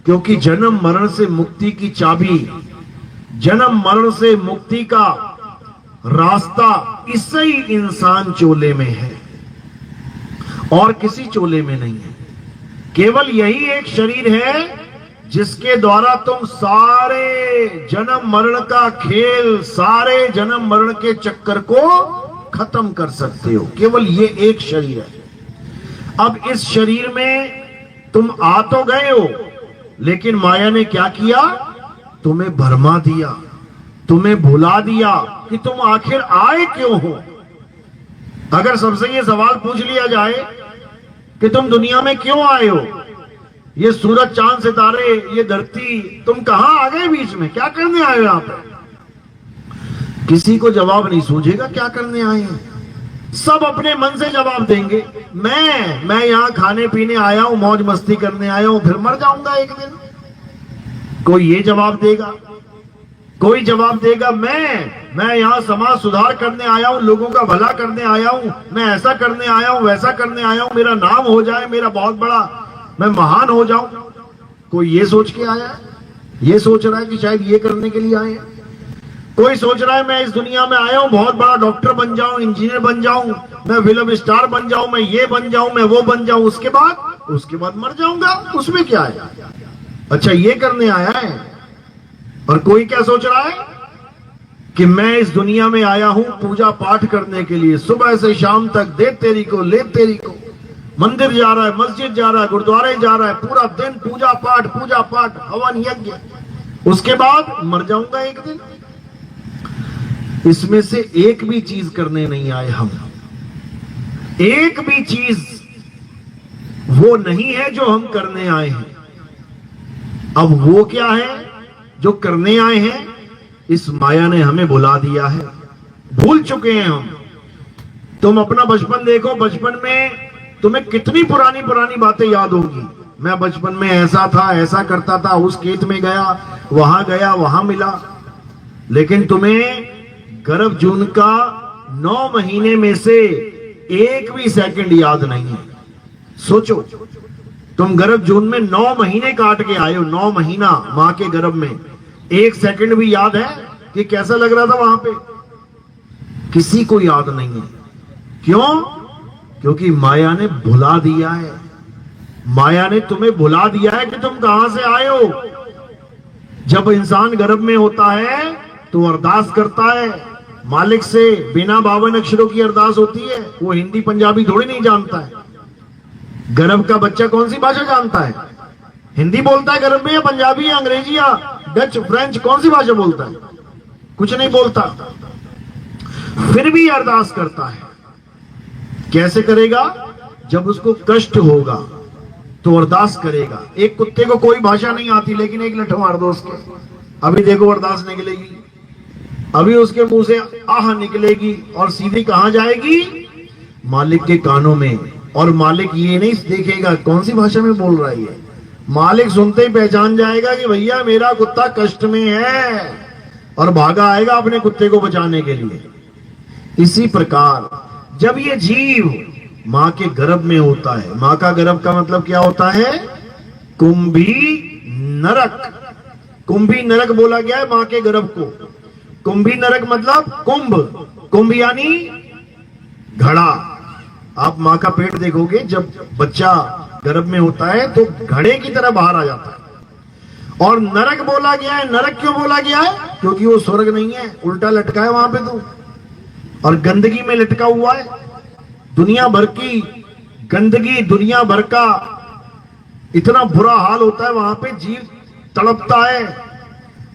क्योंकि जन्म मरण से मुक्ति की चाबी, जन्म मरण से मुक्ति का रास्ता इससे ही इंसान चोले में है और किसी चोले में नहीं है। केवल यही एक शरीर है जिसके द्वारा तुम सारे जन्म मरण का खेल, सारे जन्म मरण के चक्कर को खत्म कर सकते हो। केवल ये एक शरीर है। अब इस शरीर में तुम आ तो गए हो, लेकिन माया ने क्या किया? तुम्हें भरमा दिया, तुम्हें भुला दिया कि तुम आखिर आए क्यों हो। अगर सबसे ये सवाल पूछ लिया जाए कि तुम दुनिया में क्यों आए हो, ये सूरज चांद सितारे, ये धरती, तुम कहां आ गए बीच में, क्या करने आए हो यहां पर? किसी को जवाब नहीं सूझेगा क्या करने आए हैं। सब अपने मन से जवाब देंगे, मैं यहां खाने पीने आया हूं, मौज मस्ती करने आया हूं, फिर मर जाऊंगा एक दिन। कोई ये जवाब देगा, कोई जवाब देगा मैं यहां समाज सुधार करने आया हूं, लोगों का भला करने आया हूं, मैं ऐसा करने आया हूं, वैसा करने आया हूं, मेरा नाम हो जाए, मेरा बहुत बड़ा, मैं महान हो जाऊं। कोई ये सोच के आया है, ये सोच रहा है कि शायद ये करने के लिए आए हैं। कोई सोच रहा है मैं इस दुनिया में आया हूं, बहुत बड़ा डॉक्टर बन जाऊं, इंजीनियर बन जाऊं, मैं फिल्म स्टार बन जाऊं, मैं ये बन जाऊं, मैं वो बन जाऊं, उसके बाद मर जाऊंगा, उसमें क्या है। अच्छा, ये करने आया है। और कोई क्या सोच रहा है कि मैं इस दुनिया में आया हूं पूजा पाठ करने के लिए, सुबह से शाम तक दे तेरी को ले तेरी को, मंदिर जा रहा है, मस्जिद जा रहा है, गुरुद्वारे जा रहा है, पूरा दिन पूजा पाठ, हवन यज्ञ, उसके बाद मर जाऊंगा एक दिन। इसमें से एक भी चीज करने नहीं आए हम। एक भी चीज वो नहीं है जो हम करने आए हैं। अब वो क्या है जो करने आए हैं? इस माया ने हमें भुला दिया है, भूल चुके हैं हम। तुम अपना बचपन देखो, बचपन में तुम्हें कितनी पुरानी पुरानी बातें याद होगी। मैं बचपन में ऐसा था, ऐसा करता था, उस खेत में गया, वहां मिला। लेकिन तुम्हें गर्भ जून का 9 महीने में से एक भी सेकंड याद नहीं है। सोचो, तुम गर्भ जून में 9 महीने काट के आए हो, 9 महीना मां के गर्भ में, एक सेकंड भी याद है कि कैसा लग रहा था वहां पे? किसी को याद नहीं है। क्यों? क्योंकि माया ने भुला दिया है। माया ने तुम्हें भुला दिया है कि तुम कहां से आए हो। जब इंसान गर्भ में होता है तो अरदास करता है मालिक से, बिना 52 अक्षरों की अरदास होती है। वो हिंदी पंजाबी थोड़ी नहीं जानता है। गर्भ का बच्चा कौन सी भाषा जानता है? हिंदी बोलता है गर्भ में, या पंजाबी, या अंग्रेजी, या डच, फ्रेंच, कौन सी भाषा बोलता है? कुछ नहीं बोलता। फिर भी अरदास करता है। कैसे करेगा? जब उसको कष्ट होगा तो अरदास करेगा। एक कुत्ते को कोई भाषा नहीं आती, लेकिन एक लठ मार दो उसके, अभी देखो अरदास निकलेगी, अभी उसके मुंह से आह निकलेगी, और सीधी कहां जाएगी? मालिक के कानों में। और मालिक ये नहीं देखेगा कौन सी भाषा में बोल रहा है। मालिक सुनते ही पहचान जाएगा कि भैया मेरा कुत्ता कष्ट में है, और भागा आएगा अपने कुत्ते को बचाने के लिए। इसी प्रकार जब ये जीव मां के गर्भ में होता है, मां का गर्भ का मतलब क्या होता है? कुंभी नरक। कुंभी नरक बोला गया है मां के गर्भ को। कुंभी नरक मतलब कुंभ, कुंभ यानी घड़ा। आप मां का पेट देखोगे, जब बच्चा गर्भ में होता है तो घड़े की तरह बाहर आ जाता है। और नरक बोला गया है। नरक क्यों बोला गया है? क्योंकि वो स्वर्ग नहीं है, उल्टा लटका है वहां पे तो, और गंदगी में लटका हुआ है। दुनिया भर की गंदगी, दुनिया भर का इतना बुरा हाल होता है वहां पे। जीव तड़पता है,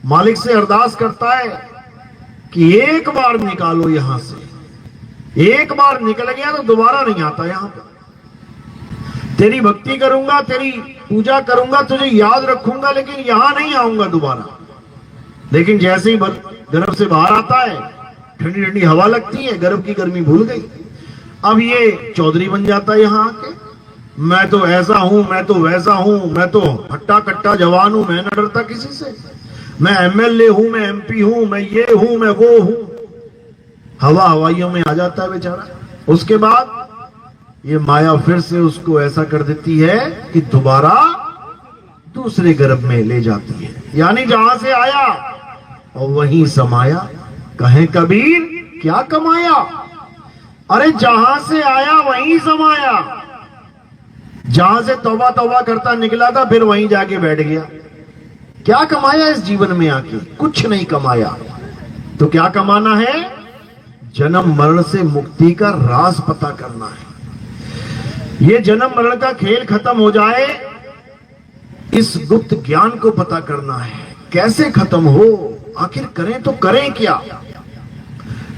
मालिक से अरदास करता है कि एक बार निकालो यहां से। एक बार निकल गया तो दोबारा नहीं आता यहां पे। तेरी भक्ति करूंगा, तेरी पूजा करूंगा, तुझे याद रखूंगा, लेकिन यहां नहीं आऊंगा दोबारा। लेकिन जैसे ही गर्भ से बाहर आता है, ठंडी ठंडी हवा लगती है, गर्भ की गर्मी भूल गई। अब ये चौधरी बन जाता है यहां आके। मैं तो ऐसा हूं, मैं तो वैसा हूं, मैं तो हट्टा कट्टा जवान हूं, मैं न डरता किसी से, मैं एमएलए हूं, मैं एमपी हूं, मैं ये हूं, मैं वो हूं। हवा हवाइयों में आ जाता है बेचारा। उसके बाद ये माया फिर से उसको ऐसा कर देती है कि दोबारा दूसरे गर्भ में ले जाती है। यानी जहां से आया और वहीं समाया। कहे कबीर क्या कमाया? अरे जहां से आया वहीं समाया। जहां से तौबा तौबा करता निकला था फिर वहीं जाके बैठ गया। क्या कमाया इस जीवन में आके? कुछ नहीं कमाया। तो क्या कमाना है? जन्म मरण से मुक्ति का राज पता करना है। ये जन्म मरण का खेल खत्म हो जाए, इस गुप्त ज्ञान को पता करना है। कैसे खत्म हो? आखिर करें तो करें क्या?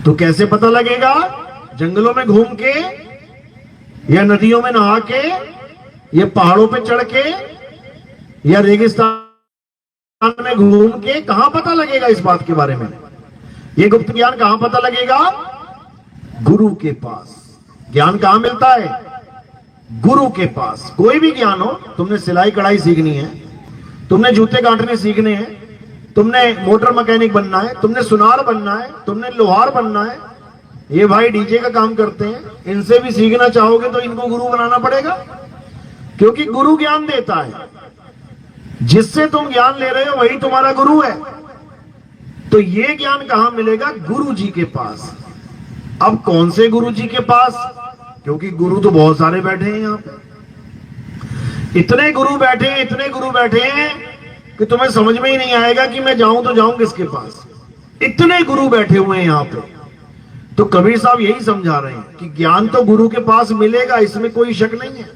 तो कैसे पता लगेगा? जंगलों में घूम के, या नदियों में नहा के, या पहाड़ों पे चढ़ के, या रेगिस्तान में घूम के? कहां पता लगेगा इस बात के बारे में? ये गुप्त ज्ञान कहां पता लगेगा? गुरु के पास। ज्ञान कहां मिलता है? गुरु के पास। कोई भी ज्ञान हो, तुमने सिलाई कढ़ाई सीखनी है, तुमने जूते काटने सीखने हैं, तुमने मोटर मैकेनिक बनना है, तुमने सुनार बनना है, तुमने लोहार बनना है, ये भाई डीजे का काम करते हैं, इनसे भी सीखना चाहोगे तो इनको गुरु बनाना पड़ेगा, क्योंकि गुरु ज्ञान देता है। जिससे तुम ज्ञान ले रहे हो वही तुम्हारा गुरु है। तो ये ज्ञान कहां मिलेगा? गुरु जी के पास। अब कौन से गुरु जी के पास? क्योंकि गुरु तो बहुत सारे बैठे हैं यहां पे। इतने गुरु बैठे हैं, इतने गुरु बैठे हैं कि तुम्हें समझ में ही नहीं आएगा कि मैं जाऊं तो जाऊं किसके पास। इतने गुरु बैठे हुए हैं यहां पे। तो कबीर साहब यही समझा रहे हैं कि ज्ञान तो गुरु के पास मिलेगा, इसमें कोई शक नहीं है,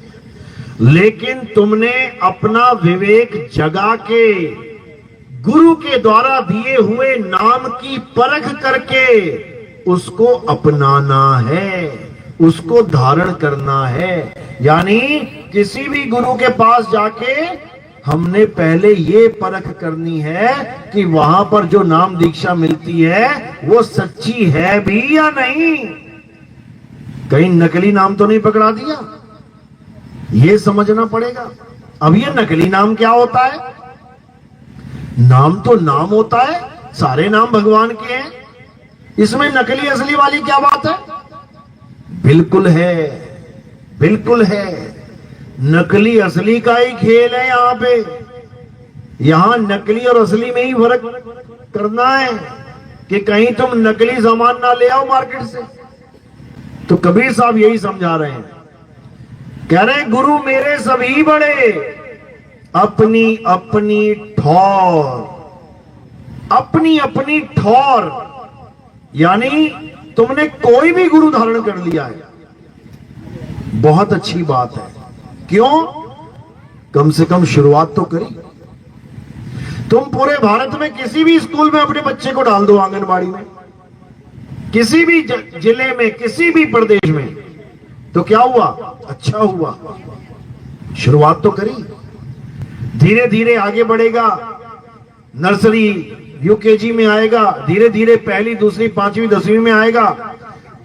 लेकिन तुमने अपना विवेक जगा के गुरु के द्वारा दिए हुए नाम की परख करके उसको अपनाना है, उसको धारण करना है। यानी किसी भी गुरु के पास जाके हमने पहले ये परख करनी है कि वहां पर जो नाम दीक्षा मिलती है वो सच्ची है भी या नहीं। कहीं नकली नाम तो नहीं पकड़ा दिया, ये समझना पड़ेगा। अब ये नकली नाम क्या होता है? नाम तो नाम होता है, सारे नाम भगवान के हैं, इसमें नकली असली वाली क्या बात है? बिल्कुल है, बिल्कुल है। नकली असली का ही खेल है यहां पे। यहां नकली और असली में ही फर्क करना है कि कहीं तुम नकली सामान ना ले आओ मार्केट से। तो कबीर साहब यही समझा रहे हैं, कह रहे हैं गुरु मेरे सभी बड़े, अपनी अपनी ठौर, अपनी अपनी ठौर। यानी तुमने कोई भी गुरु धारण कर लिया है, बहुत अच्छी बात है। क्यों? कम से कम शुरुआत तो करी। तुम पूरे भारत में किसी भी स्कूल में अपने बच्चे को डाल दो, आंगनबाड़ी में, किसी भी जिले में, किसी भी प्रदेश में, तो क्या हुआ? अच्छा हुआ। शुरुआत तो करी, धीरे धीरे आगे बढ़ेगा। नर्सरी यूकेजी में आएगा, धीरे धीरे पहली दूसरी पांचवी दसवीं में आएगा,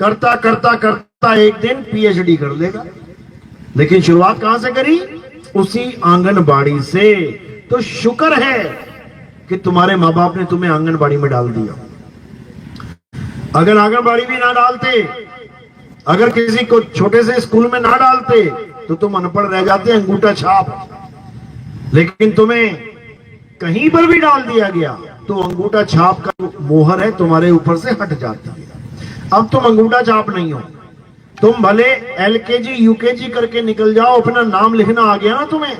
करता करता करता एक दिन पीएचडी कर लेगा। लेकिन शुरुआत कहां से करी? उसी आंगनबाड़ी से। तो शुक्र है कि तुम्हारे माँ बाप ने तुम्हें आंगनबाड़ी में डाल दिया। अगर आंगनबाड़ी भी ना डालते, अगर किसी को छोटे से स्कूल में ना डालते, तो तुम अनपढ़ रह जाते, अंगूठा छाप। लेकिन तुम्हें कहीं पर भी डाल दिया गया तो अंगूठा छाप का मोहर है तुम्हारे ऊपर से हट जाती है। अब तुम अंगूठा छाप नहीं हो, तुम भले एलकेजी यूकेजी करके निकल जाओ, अपना नाम लिखना आ गया ना तुम्हें,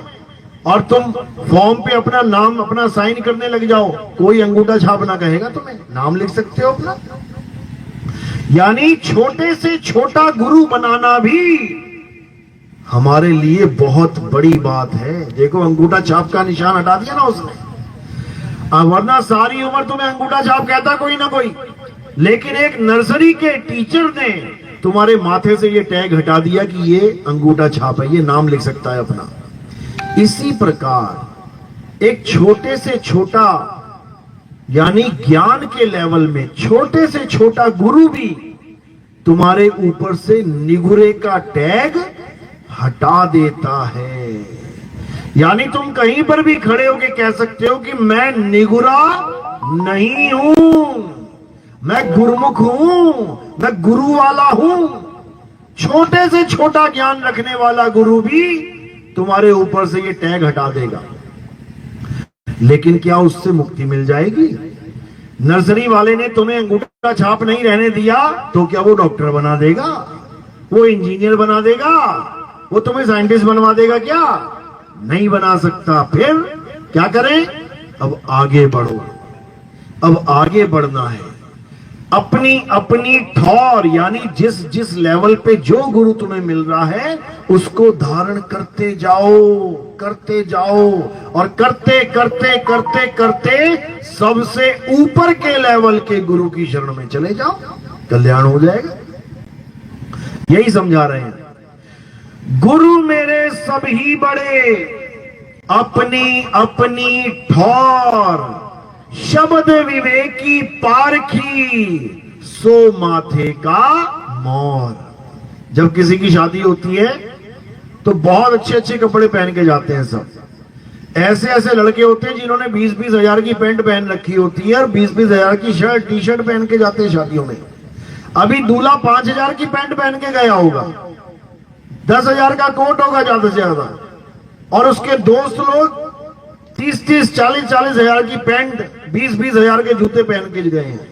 और तुम फॉर्म पे अपना नाम अपना साइन करने लग जाओ, कोई अंगूठा छाप ना कहेगा तुम्हें, नाम लिख सकते हो अपना। यानी छोटे से छोटा गुरु बनाना भी हमारे लिए बहुत बड़ी बात है। देखो अंगूठा छाप का निशान हटा दिया ना उसने, वरना सारी उम्र तुम्हें अंगूठा छाप कहता कोई ना कोई, लेकिन एक नर्सरी के टीचर ने तुम्हारे माथे से ये टैग हटा दिया कि ये अंगूठा छाप है, ये नाम लिख सकता है अपना। इसी प्रकार एक छोटे से छोटा यानी ज्ञान के लेवल में छोटे से छोटा गुरु भी तुम्हारे ऊपर से निगुरे का टैग हटा देता है। यानी तुम कहीं पर भी खड़े होके कह सकते हो कि मैं निगुरा नहीं हूं, मैं गुरुमुख हूं, मैं गुरु वाला हूं। छोटे से छोटा ज्ञान रखने वाला गुरु भी तुम्हारे ऊपर से ये टैग हटा देगा। लेकिन क्या उससे मुक्ति मिल जाएगी? नर्सरी वाले ने तुम्हें अंगूठा छाप नहीं रहने दिया तो क्या वो डॉक्टर बना देगा, वो इंजीनियर बना देगा, वो तुम्हें साइंटिस्ट बनवा देगा? क्या नहीं बना सकता। फिर क्या करें? अब आगे बढ़ो, अब आगे बढ़ना है। अपनी अपनी ठौर यानी जिस जिस लेवल पे जो गुरु तुम्हें मिल रहा है उसको धारण करते जाओ, करते जाओ, और करते करते करते करते सबसे ऊपर के लेवल के गुरु की शरण में चले जाओ, कल्याण हो जाएगा। यही समझा रहे हैं। गुरु मेरे सब ही बड़े, अपनी अपनी ठौर, शब्द विवेकी पारखी, सो माथे का मोर। जब किसी की शादी होती है तो बहुत अच्छे अच्छे कपड़े पहन के जाते हैं सब। ऐसे ऐसे लड़के होते हैं जिन्होंने 20-20 हजार की पैंट पहन रखी होती है और 20-20 हजार की शर्ट टी शर्ट पहन के जाते हैं शादियों में। अभी दूल्हा 5,000 की पैंट पहन के गया होगा, 10,000 का कोट होगा ज्यादा से ज्यादा, और उसके दोस्त लोग 30-30, 40-40 हजार की पैंट, 20-20 हजार के जूते पहन के गए हैं।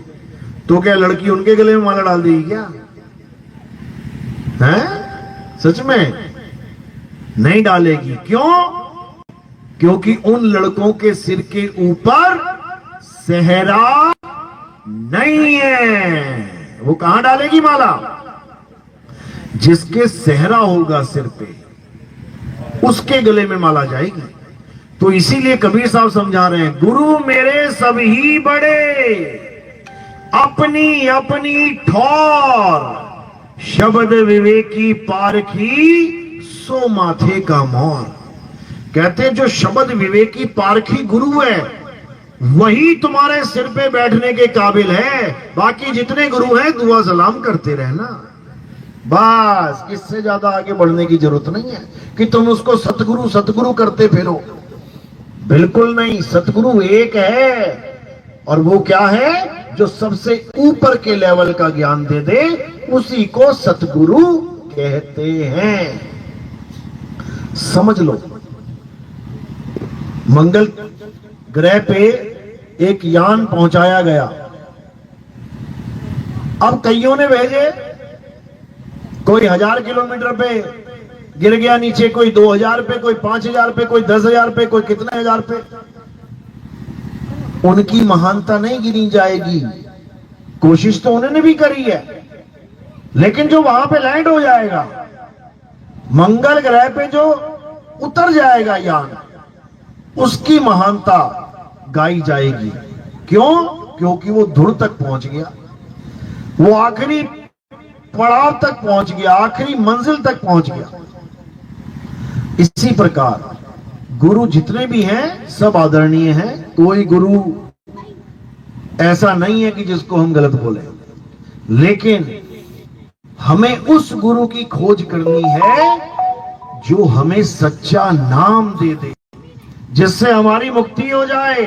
तो क्या लड़की उनके गले में माला डाल देगी क्या? है? सच में नहीं डालेगी। क्यों? क्योंकि उन लड़कों के सिर के ऊपर सेहरा नहीं है। वो कहां डालेगी माला? जिसके सेहरा होगा सिर पे उसके गले में माला जाएगी। तो इसीलिए कबीर साहब समझा रहे हैं, गुरु मेरे सभी बड़े, अपनी अपनी ठौर, शब्द विवेकी पारखी, सो माथे का मोर। कहते हैं जो शब्द विवेकी पारखी गुरु है वही तुम्हारे सिर पे बैठने के काबिल है। बाकी जितने गुरु हैं दुआ सलाम करते रहना, बस। इससे ज्यादा आगे बढ़ने की जरूरत नहीं है कि तुम उसको सतगुरु सतगुरु करते फिरो। बिल्कुल नहीं, सतगुरु एक है, और वो क्या है? जो सबसे ऊपर के लेवल का ज्ञान दे दे उसी को सतगुरु कहते हैं। समझ लो, मंगल ग्रह पे एक यान पहुंचाया गया। अब कईयों ने भेजे, कोई 1000 किलोमीटर पे गिर गया नीचे, कोई 2000 पे, कोई 5000 पे, कोई 10,000 पे, कोई कितने हजार पे। उनकी महानता नहीं गिनी जाएगी। कोशिश तो उन्होंने भी करी है, लेकिन जो वहां पे लैंड हो जाएगा, मंगल ग्रह पे जो उतर जाएगा यान, उसकी महानता गाई जाएगी। क्यों? क्योंकि वो धुर तक पहुंच गया, वो आखिरी पड़ाव तक पहुंच गया, आखिरी मंजिल तक पहुंच गया। इसी प्रकार गुरु जितने भी हैं सब आदरणीय हैं। कोई गुरु ऐसा नहीं है कि जिसको हम गलत बोले, लेकिन हमें उस गुरु की खोज करनी है जो हमें सच्चा नाम दे दे, जिससे हमारी मुक्ति हो जाए।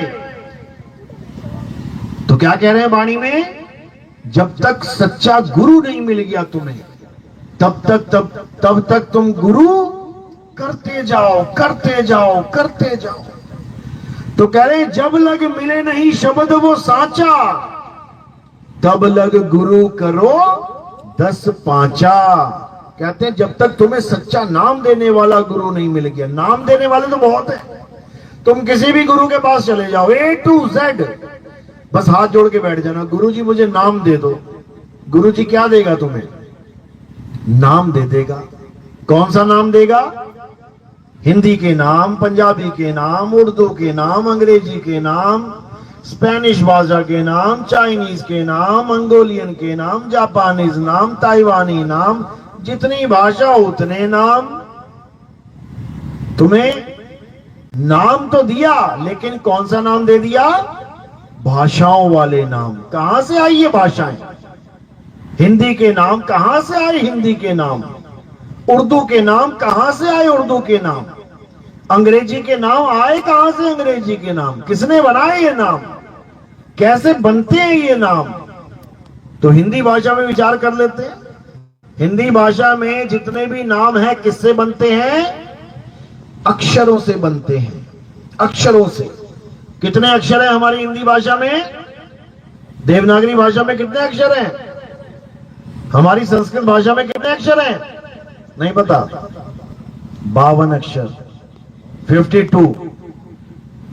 तो क्या कह रहे हैं वाणी में? जब तक सच्चा गुरु नहीं मिल गया तुम्हें, तब तक तुम गुरु करते जाओ, करते जाओ, करते जाओ। तो कह रहे जब लग मिले नहीं शब्द वो साचा, तब लग गुरु करो 10 पांचा। कहते हैं जब तक तुम्हें सच्चा नाम देने वाला गुरु नहीं मिल गया। नाम देने वाले तो बहुत है, तुम किसी भी गुरु के पास चले जाओ, A to Z, बस हाथ जोड़ के बैठ जाना, गुरु जी मुझे नाम दे दो। गुरु जी क्या देगा तुम्हें? नाम दे देगा। कौन सा नाम देगा? हिंदी के नाम, पंजाबी के नाम, उर्दू के नाम, अंग्रेजी के नाम, स्पेनिश भाषा के नाम, चाइनीज के नाम, मंगोलियन के नाम, जापानीज नाम, ताइवानी नाम, जितनी भाषा उतने नाम। तुम्हें नाम तो दिया, लेकिन कौन सा नाम दे दिया? भाषाओं वाले नाम। कहां से आई ये भाषाएं? हिंदी के नाम कहां से आए? हिंदी के नाम। उर्दू के नाम कहां से आए? उर्दू के नाम। अंग्रेजी के नाम आए कहां से? अंग्रेजी के नाम। किसने बनाए ये नाम? कैसे बनते हैं ये नाम? तो हिंदी भाषा में विचार कर लेते हैं। हिंदी भाषा में जितने भी नाम हैं किससे बनते हैं? अक्षरों से बनते हैं, अक्षरों से। कितने अक्षर है हमारी हिंदी भाषा में? देवनागरी भाषा में कितने अक्षर हैं? हमारी संस्कृत भाषा में कितने अक्षर हैं? नहीं पता। 52 अक्षर, 52।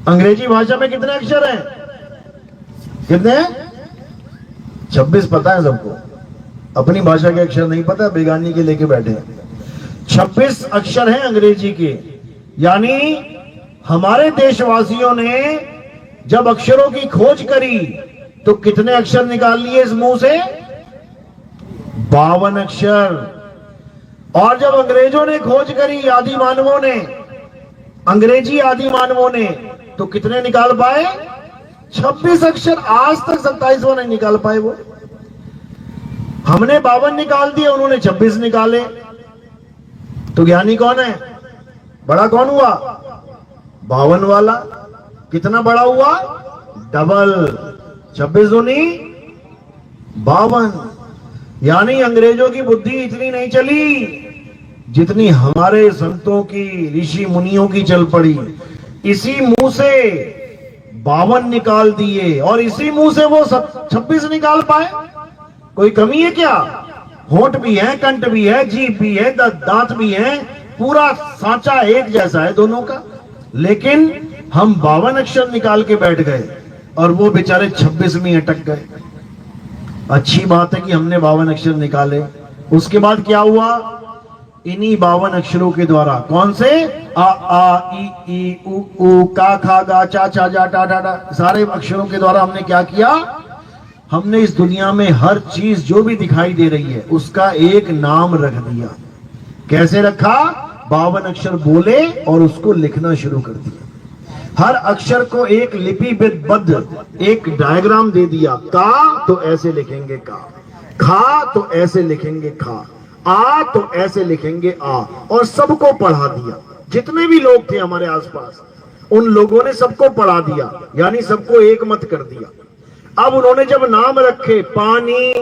अंग्रेजी भाषा में कितने अक्षर हैं? कितने? 26 पता है सबको। अपनी भाषा के अक्षर नहीं पता, बेगानी के लेके बैठे हैं। 26 अक्षर हैं अंग्रेजी के। यानी हमारे देशवासियों ने जब अक्षरों की खोज करी तो कितने अक्षर निकाल लिए इस मुंह से? 52 अक्षर। और जब अंग्रेजों ने खोज करी, आदि मानवों ने, अंग्रेजी आदि मानवों ने, तो कितने निकाल पाए? 26 अक्षर। आज तक 27वां नहीं निकाल पाए वो। हमने 52 निकाल दिए, उन्होंने 26 निकाले। तो ज्ञानी कौन है? बड़ा कौन हुआ? 52 वाला। कितना बड़ा हुआ? डबल। 26 दूनी 52। यानी अंग्रेजों की बुद्धि इतनी नहीं चली जितनी हमारे संतों की, ऋषि मुनियों की चल पड़ी। इसी मुंह से 52 निकाल दिए और इसी मुंह से वो 26 निकाल पाए। कोई कमी है क्या? होंठ भी है, कंठ भी है, जीभ भी है, दांत भी है, पूरा सांचा एक जैसा है दोनों का। लेकिन हम 52 अक्षर निकाल के बैठ गए और वो बेचारे 26 में अटक गए। अच्छी बात है कि हमने 52 अक्षर निकाले। उसके बाद क्या हुआ? इन्हीं 52 अक्षरों के द्वारा, कौन से? आ आ ई ई उ ऊ का खा गा चा चा जा टा टा टा, सारे अक्षरों के द्वारा हमने क्या किया? हमने इस दुनिया में हर चीज जो भी दिखाई दे रही है उसका एक नाम रख दिया। कैसे रखा? 52 अक्षर बोले और उसको लिखना शुरू कर दिया। हर अक्षर को एक लिपिबद्ध एक डायग्राम दे दिया। का तो ऐसे लिखेंगे का, खा तो ऐसे लिखेंगे खा, आ तो ऐसे लिखेंगे आ, और सबको पढ़ा दिया। जितने भी लोग थे हमारे आसपास, उन लोगों ने सबको पढ़ा दिया, यानी सबको एक मत कर दिया। अब उन्होंने जब नाम रखे पानी,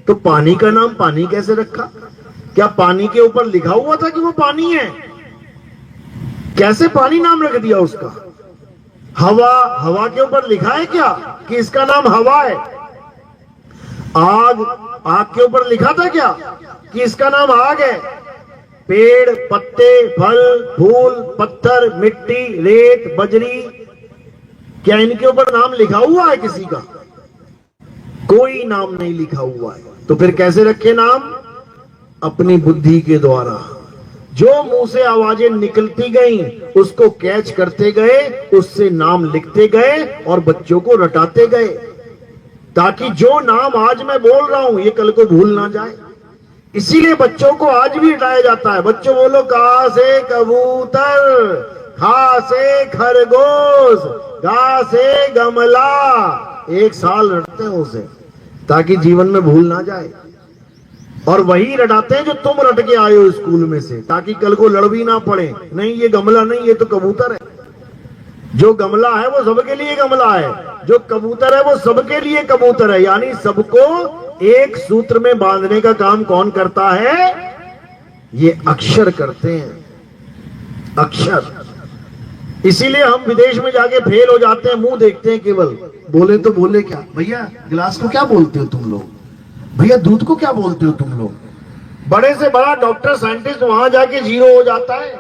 तो पानी का नाम पानी कैसे रखा? क्या पानी के ऊपर लिखा हुआ था कि वो पानी है? कैसे पानी नाम रख दिया उसका? हवा, हवा के ऊपर लिखा है क्या कि इसका नाम हवा है? आग, आग के ऊपर लिखा था क्या कि इसका नाम आग है? पेड़, पत्ते, फल, फूल, पत्थर, मिट्टी, रेत, बजरी, क्या इनके ऊपर नाम लिखा हुआ है किसी का? कोई नाम नहीं लिखा हुआ है। तो फिर कैसे रखे नाम? अपनी बुद्धि के द्वारा। जो मुंह से आवाजें निकलती गईं, उसको कैच करते गए, उससे नाम लिखते गए और बच्चों को रटाते गए, ताकि जो नाम आज मैं बोल रहा हूं ये कल को भूल ना जाए। इसीलिए बच्चों को आज भी रटाया जाता है। बच्चों बोलो, का से कबूतर, खा से खरगोश, गा से गमला। 1 साल रटते हैं उसे, ताकि जीवन में भूल ना जाए। और वही रटाते हैं जो तुम रट के आए हो स्कूल में से, ताकि कल को लड़ भी ना पड़े। नहीं, ये गमला नहीं, ये तो कबूतर है। जो गमला है वो सबके लिए गमला है, जो कबूतर है वो सबके लिए कबूतर है। यानी सबको एक सूत्र में बांधने का काम कौन करता है? ये अक्षर करते हैं, अक्षर। इसीलिए हम विदेश में जाके फेल हो जाते हैं, मुंह देखते हैं केवल। बोले तो बोले क्या? भैया गिलास को क्या बोलते हो तुम लोग? भैया दूध को क्या बोलते हो तुम लोग? बड़े से बड़ा डॉक्टर, साइंटिस्ट वहां जाके जीरो हो जाता है,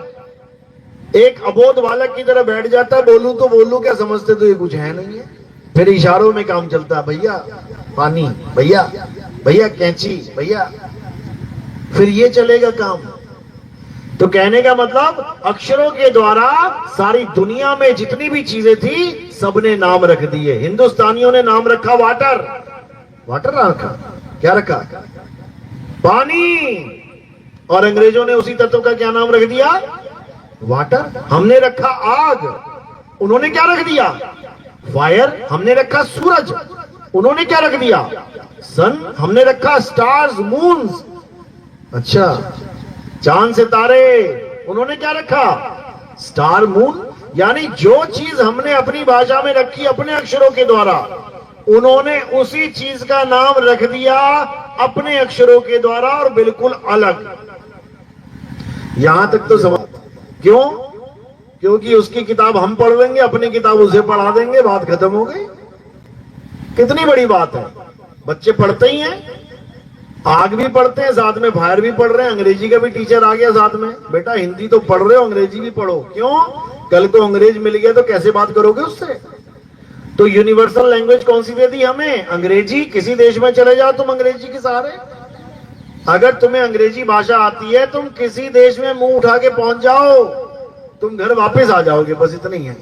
एक अबोध बालक की तरह बैठ जाता है। बोलूं तो बोलूं क्या, समझते तो ये कुछ है नहीं है। फिर इशारों में काम चलता है, भैया पानी, भैया भैया कैंची, भैया, फिर ये चलेगा काम। तो कहने का मतलब, अक्षरों के द्वारा सारी दुनिया में जितनी भी चीजें थी सबने नाम रख दिए। हिंदुस्तानियों ने नाम रखा वाटर, वाटर रखा, क्या रखा? पानी। और अंग्रेजों ने उसी तत्व का क्या नाम रख दिया? वाटर। हमने रखा आग, उन्होंने क्या रख दिया? फायर। हमने रखा सूरज, उन्होंने क्या रख दिया? सन। हमने रखा स्टार्स, मून्स। अच्छा, चांद सितारे, उन्होंने क्या रखा? Star, moon. यानी जो चीज हमने अपनी भाषा में रखी अपने अक्षरों के द्वारा, उन्होंने उसी चीज का नाम रख दिया अपने अक्षरों के द्वारा, और बिल्कुल अलग। यहां तक तो समझ। क्यों? क्योंकि उसकी किताब हम पढ़ लेंगे, अपनी किताब उसे पढ़ा देंगे, बात खत्म हो गई। कितनी बड़ी बात है। बच्चे पढ़ते ही हैं, आग भी पढ़ते हैं, साथ में फायर भी पढ़ रहे हैं, अंग्रेजी का भी टीचर आ गया साथ में। बेटा हिंदी तो पढ़ रहे हो, अंग्रेजी भी पढ़ो। क्यों? कल को अंग्रेज मिल गया तो कैसे बात करोगे उससे? तो यूनिवर्सल लैंग्वेज कौन सी दे दी हमें? अंग्रेजी। किसी देश में चले जाओ तुम अंग्रेजी के सहारे, अगर तुम्हें अंग्रेजी भाषा आती है, तुम किसी देश में मुंह उठा के पहुंच जाओ, तुम घर वापस आ जाओगे। बस इतना ही है,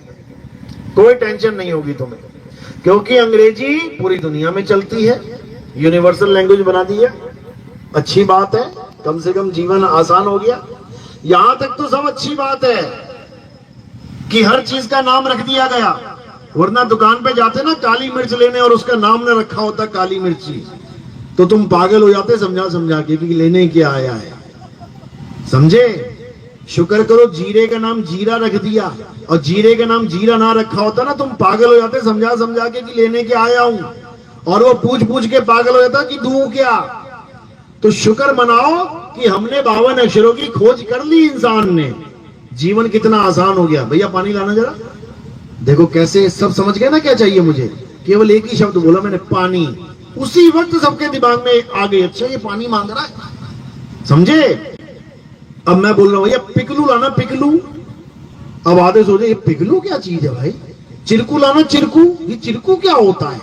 कोई टेंशन नहीं होगी तुम्हें, क्योंकि अंग्रेजी पूरी दुनिया में चलती है, यूनिवर्सल लैंग्वेज बना दी है। अच्छी बात है, कम से कम जीवन आसान हो गया। यहां तक तो सब अच्छी बात है कि हर चीज का नाम रख दिया गया, वरना दुकान पे जाते ना काली मिर्च लेने और उसका नाम ना रखा होता काली मिर्ची, तो तुम पागल हो जाते समझा समझा के कि लेने क्या आया है। समझे? शुक्र करो जीरे का नाम जीरा रख दिया, और जीरे का नाम जीरा ना रखा होता ना, तुम पागल हो जाते समझा समझा के कि लेने क्या आया हूं, और वो पूछ पूछ के पागल हो जाता कि दूं क्या। तो शुक्र मनाओ कि हमने 52 अक्षरों की खोज कर ली इंसान ने, जीवन कितना आसान हो गया। भैया पानी लाना जरा। देखो कैसे सब समझ गए ना क्या चाहिए मुझे, केवल एक ही शब्द बोला मैंने, पानी। उसी वक्त सबके दिमाग में आ गई, अच्छा ये पानी मांग रहा है। समझे? अब मैं बोल रहा हूं भैया पिकलू लाना, पिकलू। अब आधे सोचे ये पिकलू क्या चीज है भाई, चिरकू लाना, चिरकू। ये चिरकू क्या होता है?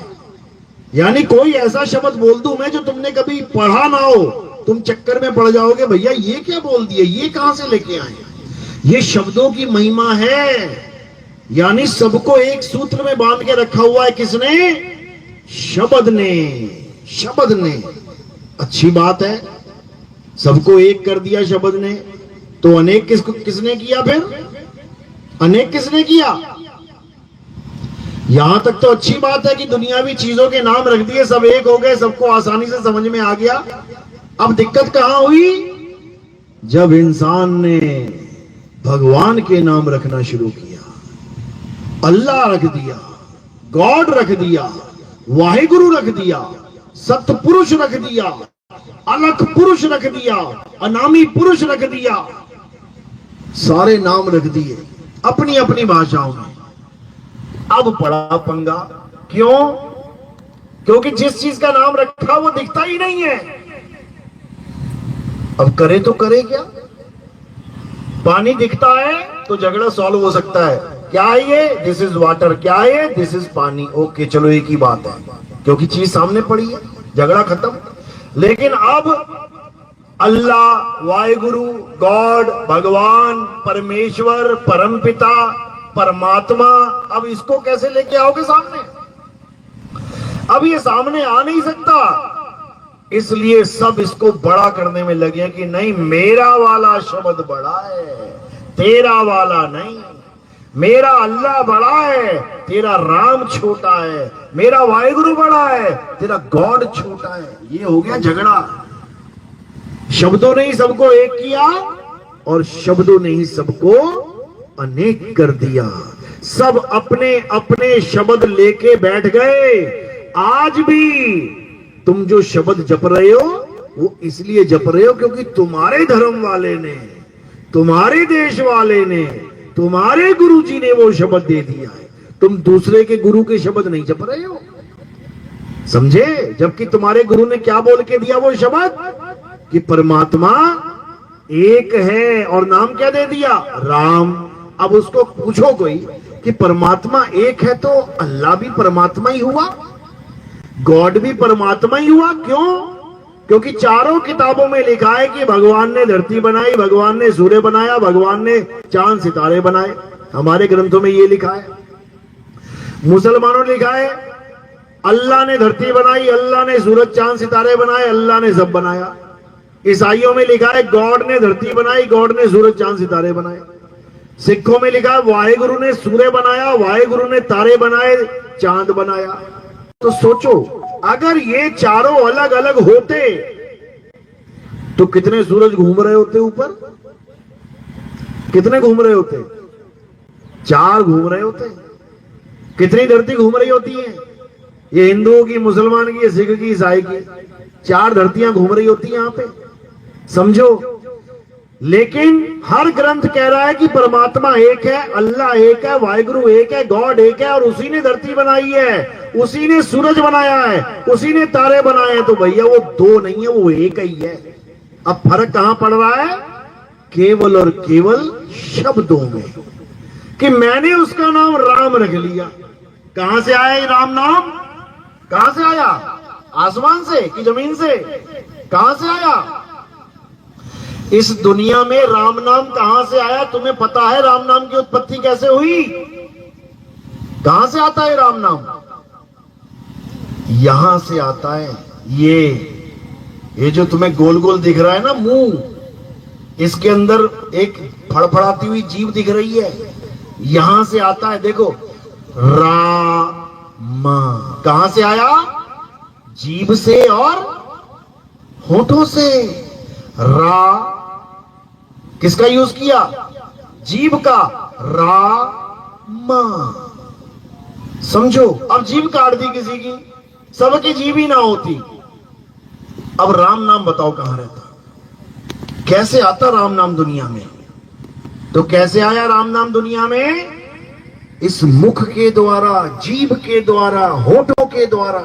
यानी कोई ऐसा शब्द बोल दूं मैं जो तुमने कभी पढ़ा ना हो, तुम चक्कर में पड़ जाओगे, भैया ये क्या बोल दिया, ये कहां से लेके आए। ये शब्दों की महिमा है, यानी सबको एक सूत्र में बांध के रखा हुआ है। किसने? शब्द ने। शब्द ने। अच्छी बात है, सबको एक कर दिया शब्द ने, तो अनेक किसने किया? फिर अनेक किसने किया? यहां तक तो अच्छी बात है कि दुनियावी चीजों के नाम रख दिए, सब एक हो गए, सबको आसानी से समझ में आ गया। अब दिक्कत कहां हुई? जब इंसान ने भगवान के नाम रखना शुरू किया, अल्लाह रख दिया, गॉड रख दिया, वाहिगुरु रख दिया, सतपुरुष रख दिया, अलख पुरुष रख दिया, अनामी पुरुष रख दिया, सारे नाम रख दिए अपनी अपनी भाषाओं में। अब पड़ा पंगा। क्यों? क्योंकि जिस चीज का नाम रखा वो दिखता ही नहीं है। अब करे तो करे क्या? पानी दिखता है तो झगड़ा सॉल्व हो सकता है। क्या है ये? This is water. क्या है ये? दिस इज पानी। ओके चलो एक ही बात है, क्योंकि चीज सामने पड़ी है, झगड़ा खत्म। लेकिन अब अल्लाह, वाहिगुरु, गॉड, भगवान, परमेश्वर, परमपिता, परमात्मा, अब इसको कैसे लेके आओगे सामने? अब ये सामने आ नहीं सकता, इसलिए सब इसको बड़ा करने में लगे कि नहीं मेरा वाला शब्द बड़ा है, तेरा वाला नहीं। मेरा अल्लाह बड़ा है, तेरा राम छोटा है। मेरा वाहिगुरु बड़ा है, तेरा गॉड छोटा है। ये हो गया झगड़ा। शब्दों ने ही सबको एक किया और शब्दों ने ही सबको अनेक कर दिया। सब अपने अपने शब्द लेके बैठ गए। आज भी तुम जो शब्द जप रहे हो वो इसलिए जप रहे हो क्योंकि तुम्हारे धर्म वाले ने, तुम्हारे देश वाले ने, तुम्हारे गुरुजी ने वो शब्द दे दिया है। तुम दूसरे के गुरु के शब्द नहीं जप रहे हो, समझे? जबकि तुम्हारे गुरु ने क्या बोल के दिया वो शब्द कि परमात्मा एक है, और नाम क्या दे दिया? राम। अब उसको पूछो कोई कि परमात्मा एक है तो अल्लाह भी परमात्मा ही हुआ, गॉड भी परमात्मा ही हुआ। क्यों? क्योंकि चारों किताबों में लिखा है कि भगवान ने धरती बनाई, भगवान ने सूर्य बनाया, भगवान ने चांद सितारे बनाए। हमारे ग्रंथों में ये लिखा है। मुसलमानों ने लिखा है अल्लाह ने धरती बनाई, अल्लाह ने सूरज चांद सितारे बनाए, अल्लाह ने सब बनाया। ईसाइयों में लिखा है गॉड ने धरती बनाई, गॉड ने सूरज चांद सितारे बनाए। सिखों में लिखा है वाहिगुरु ने सूर्य बनाया, वाहिगुरु ने तारे बनाए, चांद बनाया। तो सोचो अगर ये चारों अलग अलग होते तो कितने सूरज घूम रहे होते ऊपर? कितने घूम रहे होते? 4 घूम रहे होते। कितनी धरती घूम रही होती है? ये हिंदुओं की, मुसलमान की, सिख की, ईसाई की, 4 धरतियां घूम रही होती हैं यहां पे। समझो लेकिन हर ग्रंथ कह रहा है कि परमात्मा एक है, अल्लाह एक है, वाहिगुरु एक है, गॉड एक है, और उसी ने धरती बनाई है, उसी ने सूरज बनाया है, उसी ने तारे बनाए हैं। तो भैया वो दो नहीं है, वो एक ही है। अब फर्क कहां पड़ रहा है? केवल और केवल शब्दों में, कि मैंने उसका नाम राम रख लिया। कहां से आया ये राम नाम? कहां से आया? आसमान से कि जमीन से? कहां से आया? इस दुनिया में राम नाम कहां से आया? तुम्हें पता है राम नाम की उत्पत्ति कैसे हुई? कहां से आता है राम नाम? यहां से आता है। ये जो तुम्हें गोल गोल दिख रहा है ना मुंह, इसके अंदर एक फड़फड़ाती हुई जीभ दिख रही है, यहां से आता है। देखो, राम कहां से आया? जीभ से और होठों से। रा किसका यूज किया? जीभ का। राम, समझो। अब जीभ काट दी किसी की, सबकी जीभ ही ना होती। अब राम नाम बताओ कहां रहता? कैसे आता राम नाम दुनिया में? तो कैसे आया राम नाम दुनिया में? इस मुख के द्वारा, जीभ के द्वारा, होठों के द्वारा।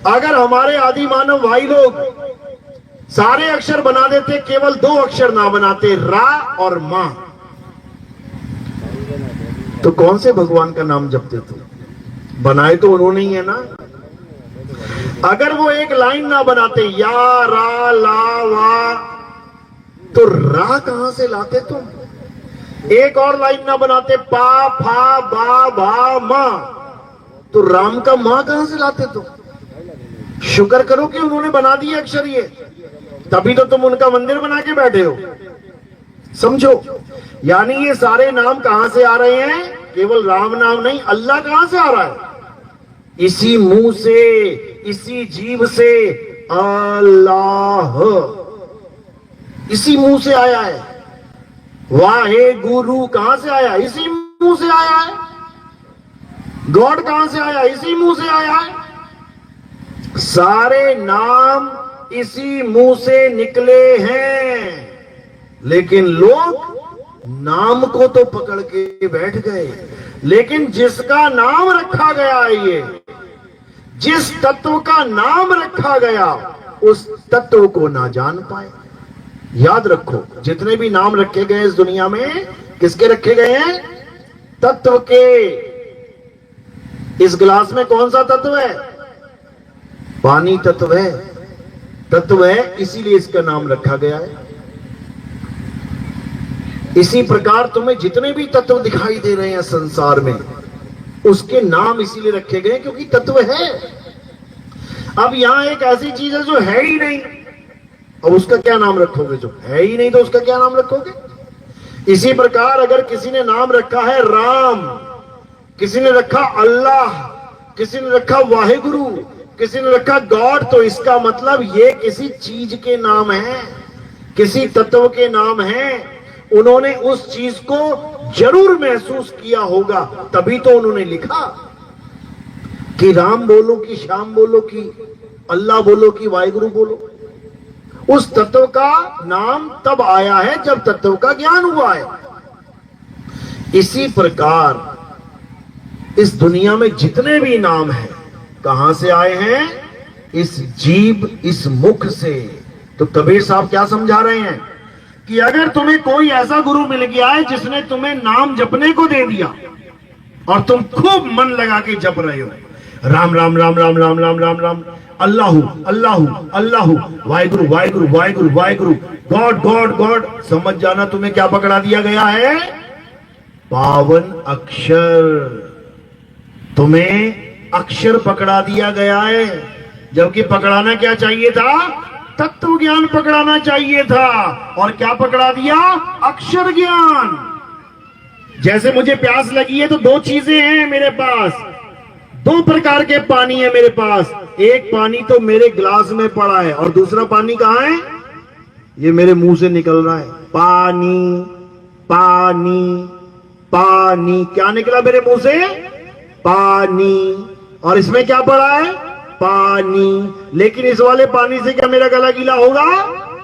अगर हमारे आदि मानव भाई लोग सारे अक्षर बना देते, केवल दो अक्षर ना बनाते, रा और मां, तो कौन से भगवान का नाम जपते थे? बनाए तो उन्होंने ही है ना। अगर वो एक लाइन ना बनाते, या रा ला वा, तो रा कहां से लाते तुम? एक और लाइन ना बनाते, पा फा बा भा मा, तो राम का मां कहां से लाते तुम? शुक्र करो कि उन्होंने बना दिए अक्षर ये, तभी तो तुम उनका मंदिर बना के बैठे हो। समझो, यानी ये सारे नाम कहां से आ रहे हैं? केवल राम नाम नहीं, अल्लाह कहां से आ रहा है? इसी मुंह से, इसी जीभ से, अल्लाह, इसी मुंह से आया है। वाहे गुरु कहां से आया? इसी मुंह से आया है। गॉड कहां से आया? इसी मुंह से आया है। सारे नाम इसी मुंह से निकले हैं, लेकिन लोग नाम को तो पकड़ के बैठ गए, लेकिन जिसका नाम रखा गया है, ये जिस तत्व का नाम रखा गया, उस तत्व को ना जान पाए। याद रखो, जितने भी नाम रखे गए इस दुनिया में, किसके रखे गए हैं? तत्व के। इस गिलास में कौन सा तत्व है? पानी तत्व है। तत्व है, इसीलिए इसका नाम रखा गया है। इसी प्रकार तुम्हें जितने भी तत्व दिखाई दे रहे हैं संसार में, उसके नाम इसीलिए रखे गए क्योंकि तत्व है। अब यहां एक ऐसी चीज है जो है ही नहीं, और उसका क्या नाम रखोगे? जो है ही नहीं तो उसका क्या नाम रखोगे? इसी प्रकार अगर किसी ने नाम रखा है राम, किसी ने रखा अल्लाह, किसी ने रखा वाहिगुरु, किसी ने रखा गॉड, तो इसका मतलब ये किसी चीज के नाम है, किसी तत्व के नाम है। उन्होंने उस चीज को जरूर महसूस किया होगा, तभी तो उन्होंने लिखा कि राम बोलो कि श्याम बोलो कि अल्लाह बोलो कि वाहिगुरु बोलो। उस तत्व का नाम तब आया है जब तत्व का ज्ञान हुआ है। इसी प्रकार इस दुनिया में जितने भी नाम हैं, कहां से आए हैं? इस जीभ, इस मुख से। तो कबीर साहब क्या समझा रहे हैं कि अगर तुम्हें कोई ऐसा गुरु मिल गया है जिसने तुम्हें नाम जपने को दे दिया और तुम खूब मन लगा के जप रहे हो, Ram Ram Ram Ram Ram Ram Ram Ram, Allahu Allahu Allahu, Waheguru Waheguru Waheguru Waheguru, God God God, समझ जाना तुम्हें क्या पकड़ा दिया गया है? पावन अक्षर। तुम्हें अक्षर पकड़ा दिया गया है, जबकि पकड़ाना क्या चाहिए था? तत्व ज्ञान पकड़ाना चाहिए था। और क्या पकड़ा दिया? अक्षर ज्ञान। जैसे मुझे प्यास लगी है तो दो चीजें हैं मेरे पास, दो प्रकार के पानी है मेरे पास। एक पानी तो मेरे गिलास में पड़ा है और दूसरा पानी कहां है? ये मेरे मुंह से निकल रहा है। पानी पानी पानी, क्या निकला मेरे मुंह से? पानी। और इसमें क्या पड़ा है? पानी। लेकिन इस वाले पानी से क्या मेरा गला गीला होगा?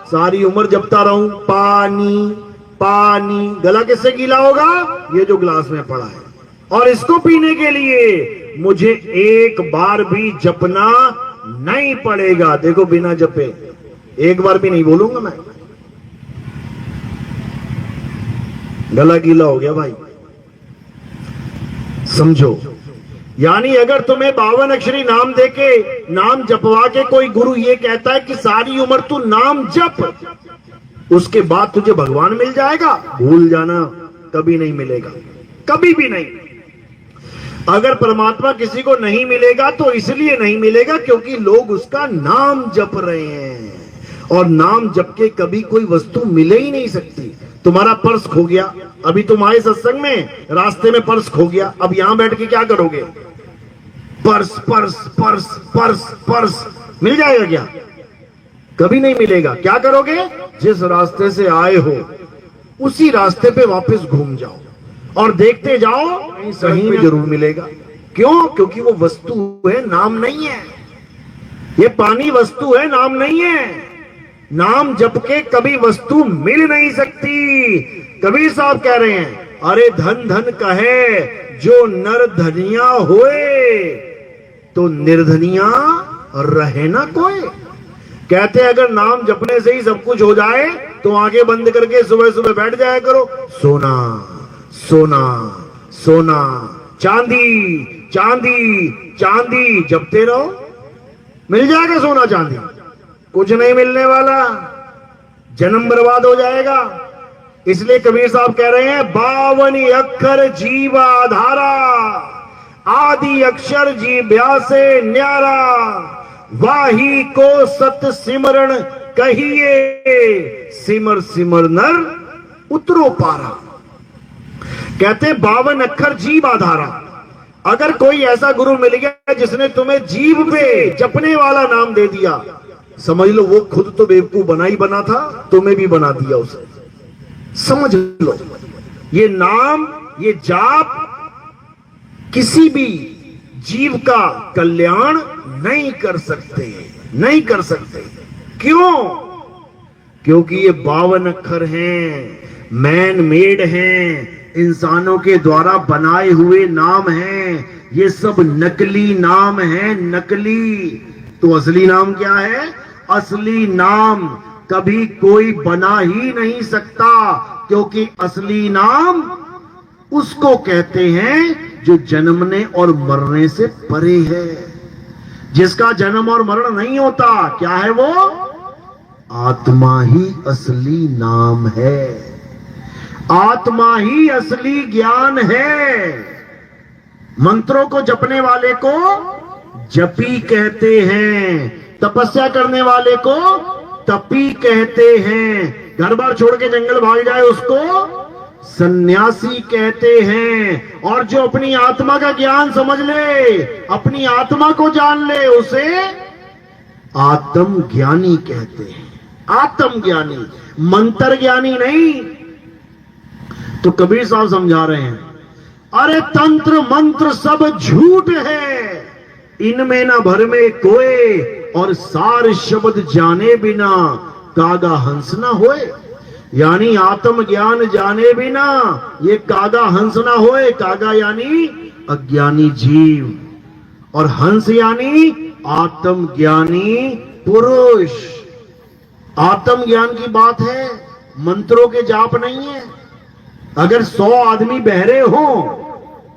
सारी उम्र जपता रहूं, पानी पानी, गला किससे गीला होगा? ये जो गिलास में पड़ा है। और इसको पीने के लिए मुझे एक बार भी जपना नहीं पड़ेगा। देखो, बिना जपे एक बार भी नहीं बोलूंगा मैं। गला गीला हो गया भाई, समझो। यानी अगर तुम्हें 52 अक्षरी नाम देके, नाम जपवा के कोई गुरु ये कहता है कि सारी उम्र तू नाम जप, उसके बाद तुझे भगवान मिल जाएगा, भूल जाना, कभी नहीं मिलेगा, कभी भी नहीं। अगर परमात्मा किसी को नहीं मिलेगा तो इसलिए नहीं मिलेगा क्योंकि लोग उसका नाम जप रहे हैं, और नाम जप के कभी कोई वस्तु मिले ही नहीं सकती। तुम्हारा पर्स खो गया, अभी तुम आए सत्संग में, रास्ते में पर्स खो गया, अब यहां बैठ के क्या करोगे? Purse purse purse purse purse, मिल जाएगा क्या? कभी नहीं मिलेगा। क्या करोगे? जिस रास्ते से आए हो उसी रास्ते पे वापस घूम जाओ और देखते जाओ, कहीं पे जरूर मिलेगा। क्यों? क्योंकि वो वस्तु है, नाम नहीं है। ये पानी वस्तु है, नाम नहीं है। नाम जप के कभी वस्तु मिल नहीं सकती। कबीर साहब कह रहे हैं, अरे धन धन कहे जो नर धनिया होए, तो निर्धनिया रहे ना कोई। कहते अगर नाम जपने से ही सब कुछ हो जाए तो आंखें बंद करके सुबह सुबह बैठ जाया करो, सोना सोना सोना, चांदी चांदी चांदी, जपते रहो, मिल जाएगा सोना चांदी। कुछ नहीं मिलने वाला, जन्म बर्बाद हो जाएगा। इसलिए कबीर साहब कह रहे हैं, 52 अक्षर जीवा धारा, आदि अक्षर जीव्या से न्यारा, वाही को सत सिमरण कहिए, सिमर सिमर नर उतरो पारा। कहते 52 अक्षर जीव आधारा। अगर कोई ऐसा गुरु मिल गया जिसने तुम्हें जीव पे जपने वाला नाम दे दिया, समझ लो वो खुद तो बेवकूफ बना ही बना था, तुम्हें भी बना दिया उसे। समझ लो, ये नाम, ये जाप किसी भी जीव का कल्याण नहीं कर सकते, नहीं कर सकते। क्यों? क्योंकि ये 52 अक्षर हैं, मैन मेड हैं, इंसानों के द्वारा बनाए हुए नाम हैं। ये सब नकली नाम हैं, नकली। तो असली नाम क्या है? असली नाम कभी कोई बना ही नहीं सकता, क्योंकि असली नाम उसको कहते हैं जो जन्मने और मरने से परे है, जिसका जन्म और मरण नहीं होता। क्या है वो? आत्मा ही असली नाम है, आत्मा ही असली ज्ञान है। मंत्रों को जपने वाले को जपी कहते हैं, तपस्या करने वाले को तपी कहते हैं, घर बार छोड़ के जंगल भाग जाए उसको सन्यासी कहते हैं, और जो अपनी आत्मा का ज्ञान समझ ले, अपनी आत्मा को जान ले, उसे आत्मज्ञानी कहते हैं। आत्मज्ञानी, मंत्र ज्ञानी नहीं। तो कबीर साहब समझा रहे हैं, अरे तंत्र मंत्र सब झूठ है, इनमें ना भर में कोई, और सार शब्द जाने बिना कागा हंस ना होए। यानी आत्म ज्ञान जाने बिना ये कागा हंस ना होए। कागा यानी अज्ञानी जीव, और हंस यानी आत्मज्ञानी पुरुष। आत्म ज्ञान की बात है, मंत्रों के जाप नहीं है। अगर 100 आदमी बहरे हो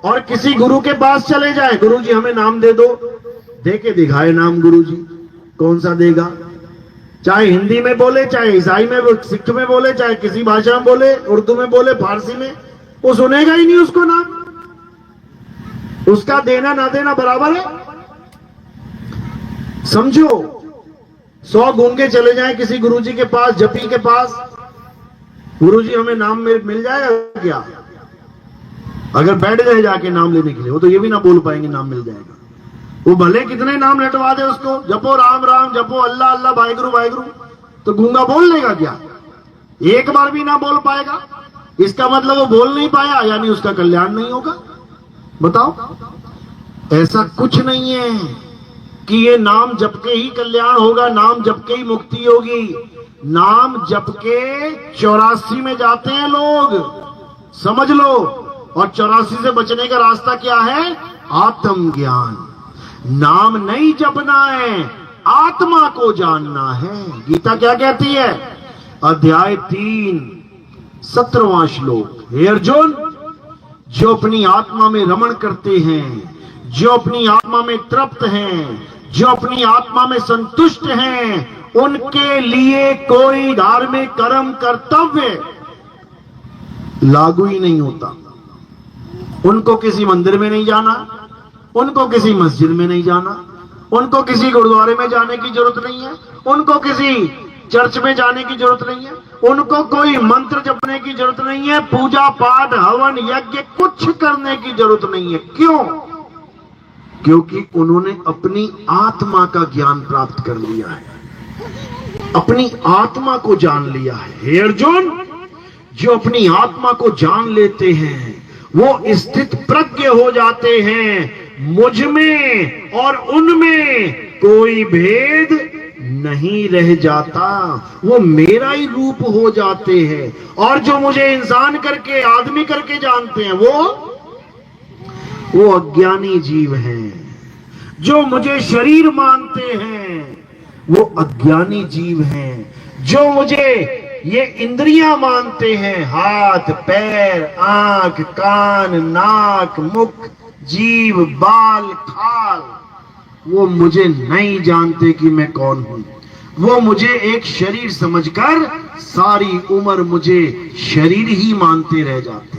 और किसी गुरु के पास चले जाए, गुरु जी हमें नाम दे दो, दे के दिखाए नाम गुरु जी, कौन सा देगा? चाहे हिंदी में बोले, चाहे ईसाई में, सिख में बोले, चाहे किसी भाषा में बोले, उर्दू में बोले, फारसी में, वो सुनेगा ही नहीं उसको नाम। उसका देना ना देना बराबर है। समझो, 100 गूंगे चले जाएं किसी गुरुजी के पास, जपी के पास, गुरुजी हमें नाम मिल जाएगा क्या? अगर बैठ गए जाके नाम लेने के लिए, वो तो ये भी ना बोल पाएंगे नाम मिल जाएगा। वो भले कितने नाम लटवा दे उसको, जपो राम राम, जपो अल्लाह अल्लाह, वाहिगुरु वाहिगुरु, तो गूंगा बोल लेगा क्या? एक बार भी ना बोल पाएगा। इसका मतलब वो बोल नहीं पाया, यानी उसका कल्याण नहीं होगा। बताओ, ऐसा कुछ नहीं है कि ये नाम जप के ही कल्याण होगा, नाम जप के ही मुक्ति होगी। नाम जप के 84 में जाते हैं लोग, समझ लो। और 84 से बचने का रास्ता क्या है? आत्मज्ञान। नाम नहीं जपना है, आत्मा को जानना है। गीता क्या कहती है? अध्याय 3 17वां श्लोक, हे अर्जुन, जो अपनी आत्मा में रमण करते हैं, जो अपनी आत्मा में तृप्त हैं, जो अपनी आत्मा में संतुष्ट हैं, उनके लिए कोई धार्मिक कर्म कर्तव्य लागू ही नहीं होता। उनको किसी मंदिर में नहीं जाना, उनको किसी मस्जिद में नहीं जाना, उनको किसी गुरुद्वारे में जाने की जरूरत नहीं है, उनको किसी चर्च में जाने की जरूरत नहीं है, उनको कोई मंत्र जपने की जरूरत नहीं है, पूजा पाठ हवन यज्ञ कुछ करने की जरूरत नहीं है। क्यों? क्योंकि उन्होंने अपनी आत्मा का ज्ञान प्राप्त कर लिया है, अपनी आत्मा को जान लिया है। हे अर्जुन, जो अपनी आत्मा को जान लेते हैं वो स्थित प्रज्ञ हो जाते हैं। मुझ में और उनमें कोई भेद नहीं रह जाता, वो मेरा ही रूप हो जाते हैं। और जो मुझे इंसान करके, आदमी करके जानते हैं वो अज्ञानी जीव हैं। जो मुझे शरीर मानते हैं वो अज्ञानी जीव हैं। जो मुझे ये इंद्रियां मानते हैं, हाथ पैर आंख कान नाक मुख जीव बाल खाल, वो मुझे नहीं जानते कि मैं कौन हूं। वो मुझे एक शरीर समझकर सारी उम्र मुझे शरीर ही मानते रह जाते।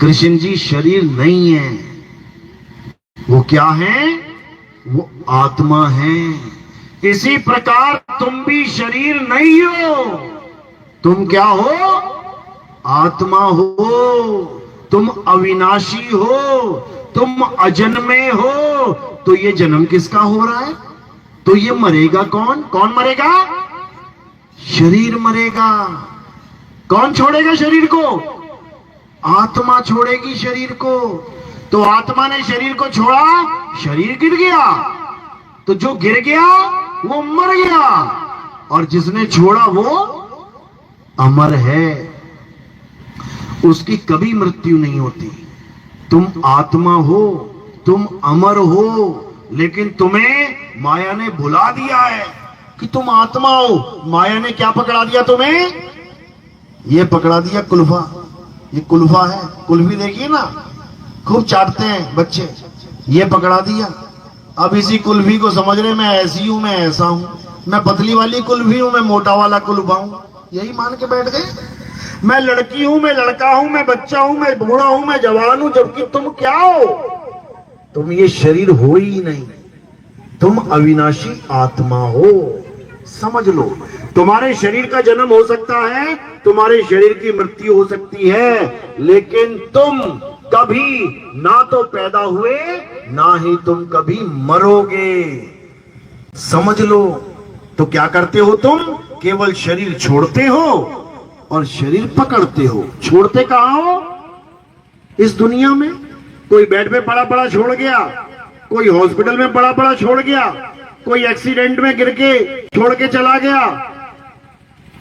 कृष्ण जी शरीर नहीं है, वो क्या है? वो आत्मा है। इसी प्रकार तुम भी शरीर नहीं हो, तुम क्या हो? आत्मा हो। तुम अविनाशी हो, तुम अजन्मे हो। तो ये जन्म किसका हो रहा है? तो ये मरेगा कौन? कौन मरेगा? शरीर मरेगा। कौन छोड़ेगा शरीर को? आत्मा छोड़ेगी शरीर को। तो आत्मा ने शरीर को छोड़ा, शरीर गिर गया। तो जो गिर गया वो मर गया, और जिसने छोड़ा वो अमर है, उसकी कभी मृत्यु नहीं होती। तुम आत्मा हो, तुम अमर हो, लेकिन तुम्हें माया ने भुला दिया है कि तुम आत्मा हो। माया ने क्या पकड़ा दिया तुम्हें? ये पकड़ा दिया कुल्फा। ये कुल्फा है, कुल्फी देखिए ना, खूब चाटते हैं बच्चे। ये पकड़ा दिया। अब इसी कुल्फी को समझ रहे मैं ऐसी हूं, मैं ऐसा हूं, मैं पतली वाली कुल्फी हूं, मैं मोटा वाला कुल्फा हूं। यही मान के बैठ गए। मैं लड़की हूं, मैं लड़का हूं, मैं बच्चा हूं, मैं बूढ़ा हूं, मैं जवान हूं। जबकि तुम क्या हो? तुम ये शरीर हो ही नहीं, तुम अविनाशी आत्मा हो। समझ लो, तुम्हारे शरीर का जन्म हो सकता है, तुम्हारे शरीर की मृत्यु हो सकती है, लेकिन तुम कभी ना तो पैदा हुए, ना ही तुम कभी मरोगे। समझ लो। तो क्या करते हो तुम? केवल शरीर छोड़ते हो और शरीर पकड़ते हो। छोड़ते कहां हो? इस दुनिया में कोई बेड पे पड़ा पड़ा छोड़ गया, कोई हॉस्पिटल में पड़ा पड़ा छोड़ गया, कोई एक्सीडेंट में गिर के छोड़ के चला गया।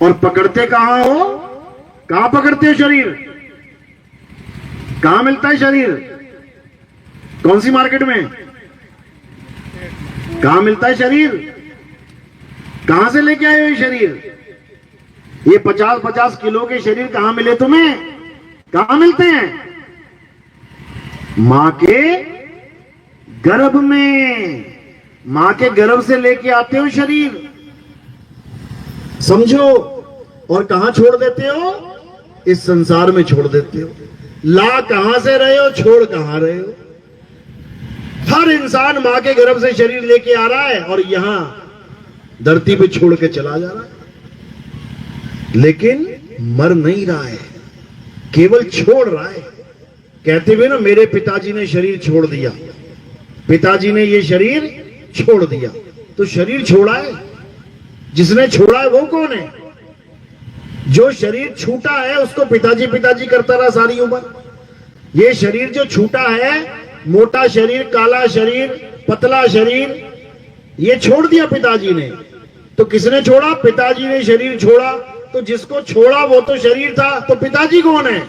और पकड़ते कहां हो? कहां पकड़ते हो शरीर? कहां मिलता है शरीर? कौन सी मार्केट में? कहां मिलता है शरीर? कहां से लेके आए हो ये शरीर? ये 50-50 किलो के शरीर कहां मिले तुम्हें? कहां मिलते हैं? मां के गर्भ में। मां के गर्भ से लेके आते हो शरीर, समझो। और कहां छोड़ देते हो? इस संसार में छोड़ देते हो। ला कहां से रहे हो, छोड़ कहां रहे हो? हर इंसान मां के गर्भ से शरीर लेके आ रहा है और यहां धरती पे छोड़ के चला जा रहा है, लेकिन मर नहीं रहा है, केवल छोड़ रहा है। कहते हुए ना, मेरे पिताजी ने शरीर छोड़ दिया, पिताजी ने ये शरीर छोड़ दिया। तो शरीर छोड़ा है, जिसने छोड़ा है वो कौन है? जो शरीर छूटा है उसको पिताजी पिताजी करता रहा सारी उम्र। ये शरीर जो छूटा है, मोटा शरीर, काला शरीर, पतला शरीर, ये छोड़ दिया पिताजी ने। तो किसने छोड़ा? पिताजी ने शरीर छोड़ा। तो जिसको छोड़ा वो तो शरीर था, तो पिताजी कौन है?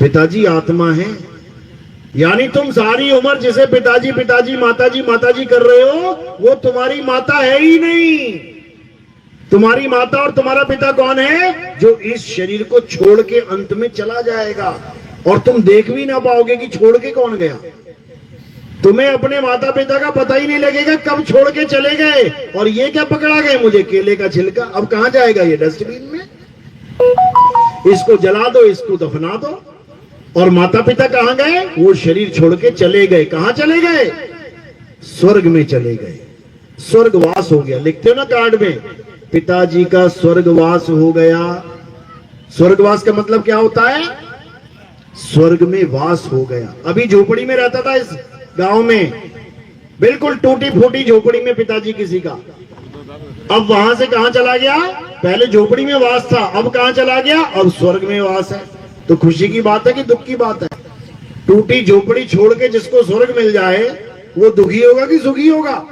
पिताजी आत्मा है। यानी तुम सारी उम्र जिसे पिताजी पिताजी माताजी माताजी कर रहे हो, वो तुम्हारी माता है ही नहीं। तुम्हारी माता और तुम्हारा पिता कौन है? जो इस शरीर को छोड़ के अंत में चला जाएगा, और तुम देख भी ना पाओगे कि छोड़ के कौन गया। तुम्हें अपने माता पिता का पता ही नहीं लगेगा कब छोड़ के चले गए। और ये क्या पकड़ा गए मुझे? केले का छिलका। अब कहां जाएगा ये? डस्टबिन में। इसको जला दो, इसको दफना दो। और माता पिता कहां गए? वो शरीर छोड़ के चले गए। कहां चले गए? स्वर्ग में चले गए। स्वर्गवास हो गया। लिखते हो ना कार्ड में, पिताजी का स्वर्गवास हो गया। स्वर्गवास का मतलब क्या होता है? स्वर्ग में वास हो गया। अभी झोपड़ी में रहता था इस गांव में, बिल्कुल टूटी फूटी झोपड़ी में पिताजी किसी का। अब वहां से कहां चला गया? पहले झोपड़ी में वास था, अब कहां चला गया? अब स्वर्ग में वास है। तो खुशी की बात है कि दुख की बात है? टूटी झोपड़ी छोड़ के जिसको स्वर्ग मिल जाए, वो दुखी होगा कि सुखी होगा?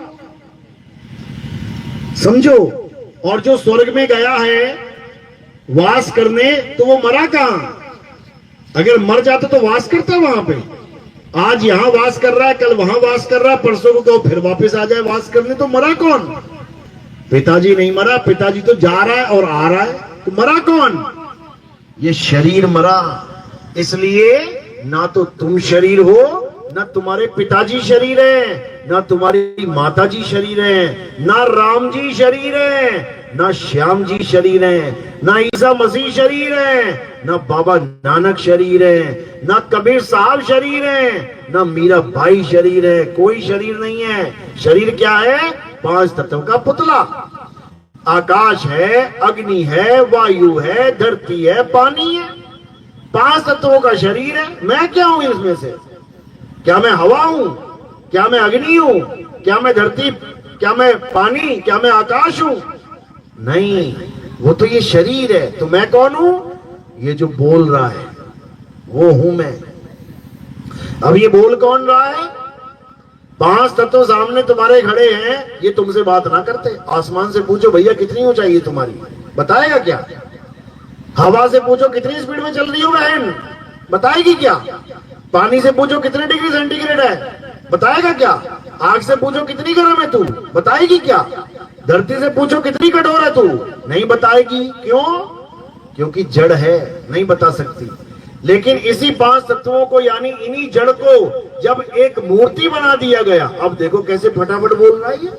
समझो। और जो स्वर्ग में गया है वास करने, तो वो मरा कहां? अगर मर जाता तो वास करता वहां पे। आज यहां वास कर रहा है, कल वहां वास कर रहा है, परसों को तो फिर वापस आ जाए वास करने, तो मरा कौन? पिताजी नहीं मरा। पिताजी तो जा रहा है और आ रहा है, तो मरा कौन? ये शरीर मरा। इसलिए ना तो तुम शरीर हो, ना तुम्हारे पिताजी शरीर है, ना तुम्हारी माताजी शरीर है, ना राम जी शरीर है, ना श्याम जी शरीर है, ना ईसा मसीह शरीर है, ना बाबा नानक शरीर है, ना कबीर साहब शरीर है, ना मीरा भाई शरीर है। कोई शरीर नहीं है। शरीर क्या है? 5 तत्वों का पुतला। आकाश है, अग्नि है, वायु है, धरती है, पानी है। 5 तत्वों का शरीर है। मैं क्या हूं इसमें से? क्या मैं हवा हूं? क्या मैं अग्नि हूं? क्या मैं धरती? क्या मैं पानी? क्या मैं आकाश हूं? नहीं, वो तो ये शरीर है। तो मैं कौन हूं? ये जो बोल रहा है वो हूं मैं। अब ये बोल कौन रहा है? 5 तत्व सामने तुम्हारे खड़े हैं, ये तुमसे बात ना करते। आसमान से पूछो भैया कितनी ऊंचाई है तुम्हारी, बताएगा क्या? हवा से पूछो कितनी स्पीड में चल रही हो बहन, बताएगी क्या? पानी से पूछो कितने डिग्री सेंटीग्रेड है, बताएगा क्या? आग से पूछो कितनी गर्म है तू, बताएगी क्या? धरती से पूछो कितनी कठोर है तू, नहीं बताएगी। क्यों? क्योंकि जड़ है, नहीं बता सकती। लेकिन इसी 5 तत्वों को, यानी इन्हीं जड़ को जब एक मूर्ति बना दिया गया, अब देखो कैसे फटाफट बोल रहा है ये।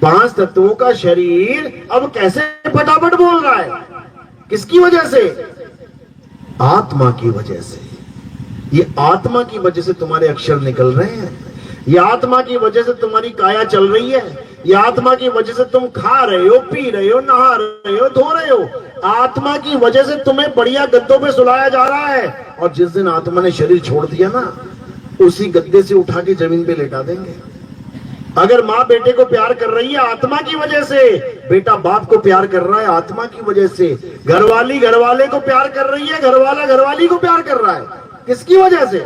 5 तत्वों का शरीर अब कैसे फटाफट बोल रहा है? किसकी वजह से? आत्मा की वजह से। ये आत्मा की वजह से तुम्हारे अक्षर निकल रहे हैं। ये आत्मा की वजह से तुम्हारी काया चल रही है। ये आत्मा की वजह से तुम खा रहे हो, पी रहे हो, नहा रहे हो, धो रहे हो। आत्मा की वजह से तुम्हें बढ़िया गद्दों पे सुलाया जा रहा है। और जिस दिन आत्मा ने शरीर छोड़ दिया ना, उसी गद्दे से उठा के जमीन पे लेटा देंगे। अगर माँ बेटे को प्यार कर रही है आत्मा की वजह से, बेटा बाप को प्यार कर रहा है आत्मा की वजह से, घरवाली घरवाले को प्यार कर रही है, घरवाला घरवाली को प्यार कर रहा है, किसकी वजह से?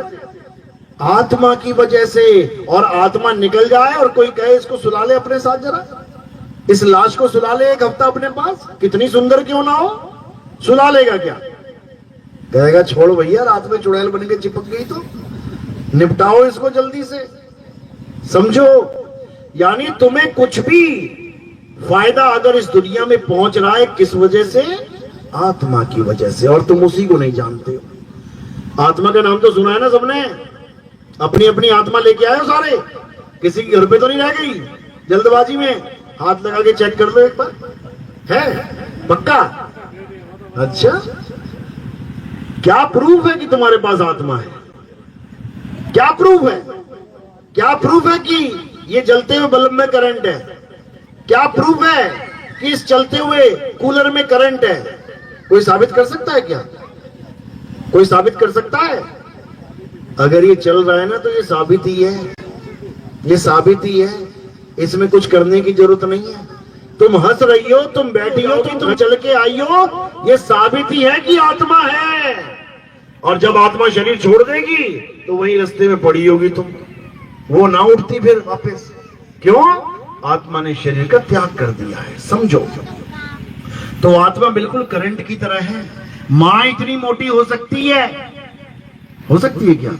आत्मा की वजह से। और आत्मा निकल जाए और कोई कहे इसको सुला ले अपने साथ, जरा इस लाश को सुला ले 1 हफ्ता अपने पास, कितनी सुंदर क्यों ना हो, सुला लेगा क्या? कहेगा छोड़ भैया, रात में चुड़ैल बन के चिपक गई तो निपटाओ इसको जल्दी से। समझो, यानी तुम्हें कुछ भी फायदा अगर इस दुनिया में पहुंच रहा है, किस वजह से? आत्मा की वजह से। और तुम उसी को नहीं जानते हो। आत्मा का नाम तो सुना है ना सबने? अपनी अपनी आत्मा लेके आए हो सारे? किसी के घर पे तो नहीं रह गई जल्दबाजी में? हाथ लगा के चेक कर लो एक बार, है पक्का? अच्छा, क्या प्रूफ है कि तुम्हारे पास आत्मा है? क्या प्रूफ है? क्या प्रूफ है कि ये जलते हुए बल्ब में करंट है? क्या प्रूफ है कि इस चलते हुए कूलर में करंट है? कोई साबित कर सकता है क्या? कोई साबित कर सकता है? अगर ये चल रहा है ना, तो ये साबित ही है, ये साबित ही है। इसमें कुछ करने की जरूरत नहीं है। तुम हंस रही हो, तुम बैठी हो, कि तुम चल के आई हो, ये साबित ही है कि आत्मा है। और जब आत्मा शरीर छोड़ देगी तो वही रास्ते में पड़ी होगी तुम, वो ना उठती फिर वापस। क्यों? आत्मा ने शरीर का त्याग कर दिया है, समझो। तो आत्मा बिल्कुल करंट की तरह है। मां इतनी मोटी हो सकती है? हो सकती है क्या?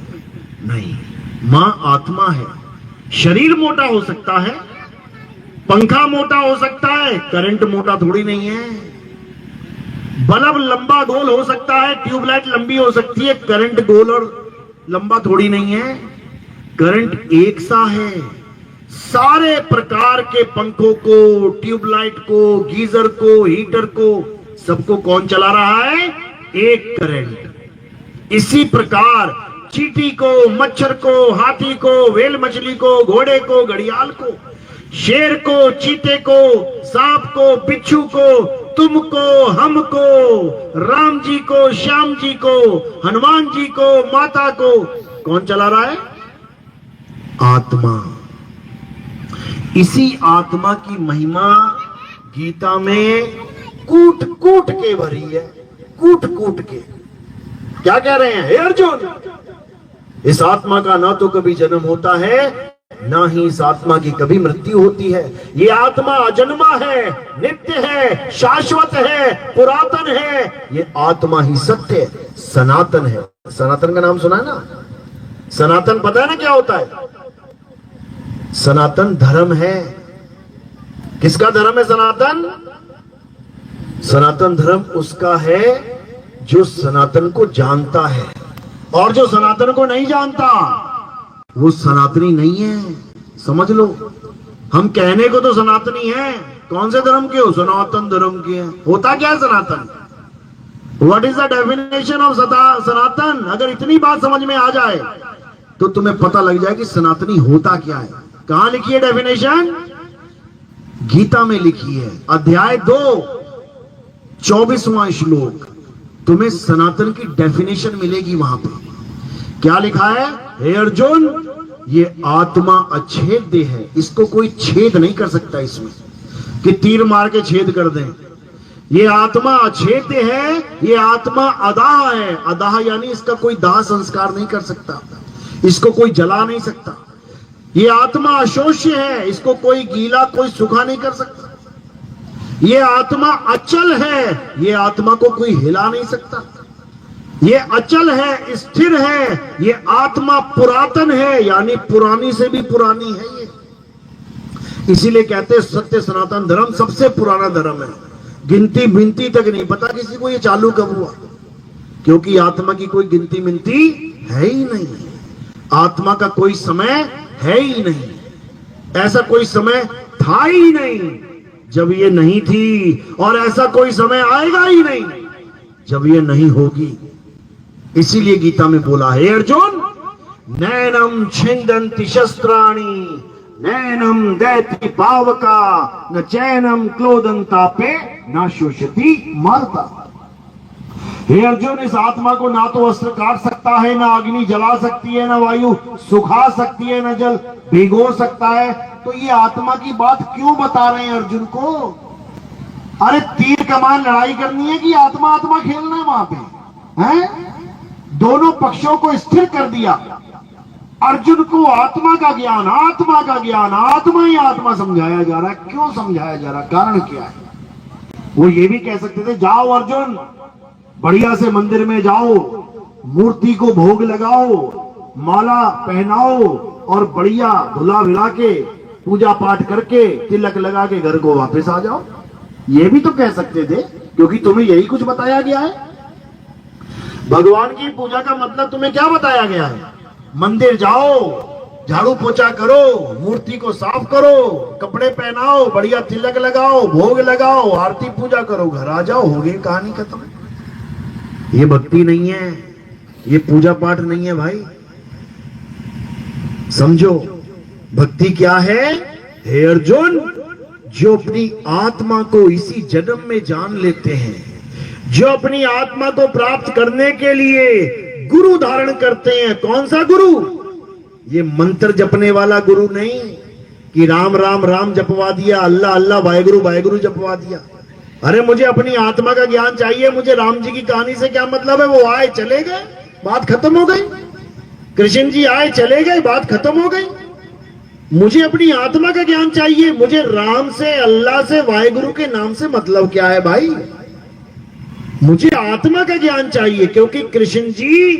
नहीं, मां आत्मा है। शरीर मोटा हो सकता है, पंखा मोटा हो सकता है, करंट मोटा थोड़ी नहीं है। बल्ब लंबा गोल हो सकता है, ट्यूबलाइट लंबी हो सकती है, करंट गोल और लंबा थोड़ी नहीं है। करंट एक सा है। सारे प्रकार के पंखों को, ट्यूबलाइट को, गीजर को, हीटर को, सबको कौन चला रहा है? एक करंट। इसी प्रकार चींटी को, मच्छर को, हाथी को, व्हेल मछली को, घोड़े को, घड़ियाल को, शेर को, चीते को, सांप को, बिच्छू को, तुमको, हमको, राम जी को, श्याम जी को, हनुमान जी को, माता को कौन चला रहा है? आत्मा। इसी आत्मा की महिमा गीता में कूट कूट के भरी है, कूट कूट के। क्या कह रहे हैं? हे अर्जुन, इस आत्मा का ना तो कभी जन्म होता है, ना ही इस आत्मा की कभी मृत्यु होती है। ये आत्मा अजन्मा है, नित्य है, शाश्वत है, पुरातन है। ये आत्मा ही सत्य है, सनातन है। सनातन का नाम सुना है ना? सनातन पता है ना क्या होता है? सनातन धर्म है। किसका धर्म है सनातन? सनातन धर्म उसका है जो सनातन को जानता है, और जो सनातन को नहीं जानता वो सनातनी नहीं है, समझ लो। हम कहने को तो सनातनी है, कौन से धर्म के हो? सनातन धर्म के हैं। होता क्या है Sanatan? What is the definition of Sanatan? अगर इतनी बात समझ में आ जाए तो तुम्हें पता लग जाए कि सनातनी होता क्या है। कहां लिखी है डेफिनेशन? गीता में लिखी है, अध्याय 2, 24वां श्लोक। तुम्हें सनातन की डेफिनेशन मिलेगी वहां पे। क्या लिखा है? हे अर्जुन, ये आत्मा अछेद्य है, इसको कोई छेद नहीं कर सकता इसमें कि तीर मार के छेद कर दें। ये आत्मा अछेद्य है, ये आत्मा अदाह है। अदाह यानी इसका कोई दाह संस्कार नहीं कर सकता, इसको कोई जला नहीं सकता। ये आत्मा अशोष्य है, इसको कोई गीला, कोई सूखा नहीं कर सकता। ये आत्मा अचल है, ये आत्मा को कोई हिला नहीं सकता। ये अचल है, स्थिर है। ये आत्मा पुरातन है, यानी पुरानी से भी पुरानी है ये। इसीलिए कहते हैं सत्य सनातन धर्म सबसे पुराना धर्म है। गिनती मिनती तक नहीं पता किसी को ये चालू कब हुआ, क्योंकि आत्मा की कोई गिनती मिनती है ही नहीं। आत्मा का कोई समय है ही नहीं, ऐसा कोई समय था ही नहीं जब ये नहीं थी, और ऐसा कोई समय आएगा ही नहीं जब ये नहीं होगी। इसीलिए गीता में बोला है, अर्जुन, नैनम छिंदन्ति शस्त्राणि नैनम दैति पावका न चैनम क्लोदन्तापे न शोषति मरता। हे अर्जुन, इस आत्मा को ना तो वस्त्र काट सकता है, ना अग्नि जला सकती है, ना वायु सुखा सकती है, ना जल भिगो सकता है। तो ये आत्मा की बात क्यों बता रहे हैं अर्जुन को? अरे तीर कमान लड़ाई करनी है कि आत्मा आत्मा खेलना है वहां पे? हैं? दोनों पक्षों को स्थिर कर दिया। अर्जुन को आत्मा का ज्ञान, आत्मा का ज्ञान, आत्मा ही आत्मा समझाया जा रहा है। क्यों समझाया जा रहा है? कारण क्या है? वो ये भी कह सकते थे, जाओ अर्जुन, बढ़िया से मंदिर में जाओ, मूर्ति को भोग लगाओ, माला पहनाओ और बढ़िया धुला भिला के पूजा पाठ करके तिलक लगा के घर को वापस आ जाओ। ये भी तो कह सकते थे, क्योंकि तुम्हें यही कुछ बताया गया है। भगवान की पूजा का मतलब तुम्हें क्या बताया गया है? मंदिर जाओ, झाड़ू पोछा करो, मूर्ति को साफ करो, कपड़े पहनाओ, बढ़िया तिलक लगाओ, भोग लगाओ, आरती पूजा करो, घर आ जाओ, हो गई कहानी खत्म। ये भक्ति नहीं है, ये पूजा पाठ नहीं है भाई, समझो। भक्ति क्या है? हे अर्जुन, जो अपनी आत्मा को इसी जन्म में जान लेते हैं, जो अपनी आत्मा को प्राप्त करने के लिए गुरु धारण करते हैं। कौन सा गुरु? ये मंत्र जपने वाला गुरु नहीं कि राम राम राम जपवा दिया, अल्लाह अल्लाह वाहेगुरु वाहेगुरु जपवा दिया। अरे मुझे अपनी आत्मा का ज्ञान चाहिए, मुझे राम जी की कहानी से क्या मतलब है? वो आए चले गए, बात खत्म हो गई। कृष्ण जी आए चले गए, बात खत्म हो गई। मुझे अपनी आत्मा का ज्ञान चाहिए, मुझे राम से, अल्लाह से, वाहेगुरु के नाम से मतलब क्या है भाई? मुझे आत्मा का ज्ञान चाहिए, क्योंकि कृष्ण जी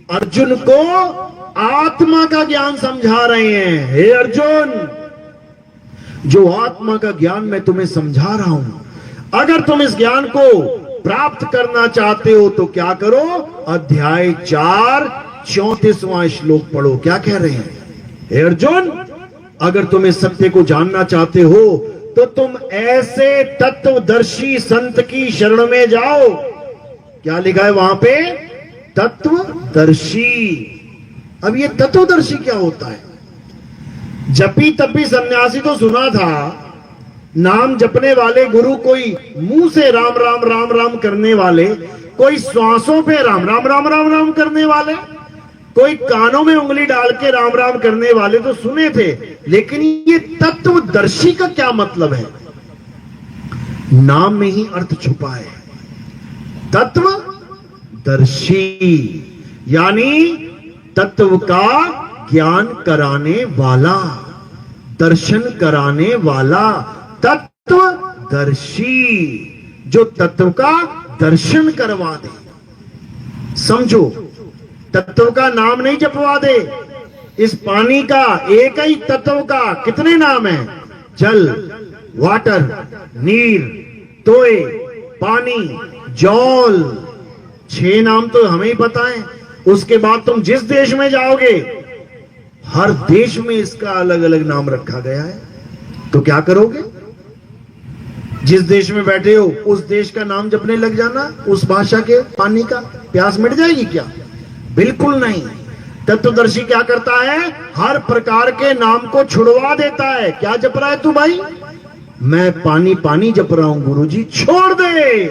अर्जुन को आत्मा का ज्ञान समझा रहे हैं। हे अर्जुन, जो आत्मा का ज्ञान मैं तुम्हें समझा रहा हूं, अगर तुम इस ज्ञान को प्राप्त करना चाहते हो तो क्या करो? अध्याय 4 34वां श्लोक पढ़ो। क्या कह रहे हैं? हे अर्जुन, अगर तुम इस सत्य को जानना चाहते हो तो तुम ऐसे तत्वदर्शी संत की शरण में जाओ। क्या लिखा है वहां पे? तत्वदर्शी। अब ये तत्वदर्शी क्या होता है? जपी तपी सन्यासी तो सुना था, नाम जपने वाले गुरु, कोई मुंह से राम राम राम राम करने वाले, कोई श्वासों पे राम राम राम राम राम करने वाले, कोई कानों में उंगली डाल के राम राम करने वाले तो सुने थे, लेकिन ये तत्वदर्शी का क्या मतलब है? नाम में ही अर्थ छुपा है। तत्वदर्शी यानी तत्व का ज्ञान कराने वाला, दर्शन कराने वाला, तत्वदर्शी, जो तत्व का दर्शन करवा दे। समझो, तत्व का नाम नहीं जपवा दे। इस पानी का, एक ही तत्व का कितने नाम हैं? जल, वाटर, नीर, तोय, पानी, जौल, 6 नाम तो हमें ही पता है। उसके बाद तुम जिस देश में जाओगे, हर देश में इसका अलग अलग नाम रखा गया है। तो क्या करोगे? जिस देश में बैठे हो उस देश का नाम जपने लग जाना, उस भाषा के पानी का। प्यास मिट जाएगी क्या? बिल्कुल नहीं। तत्वदर्शी क्या करता है? हर प्रकार के नाम को छुड़वा देता है। क्या जप रहा है तू भाई? मैं पानी पानी जप रहा हूं गुरुजी, छोड़ दे।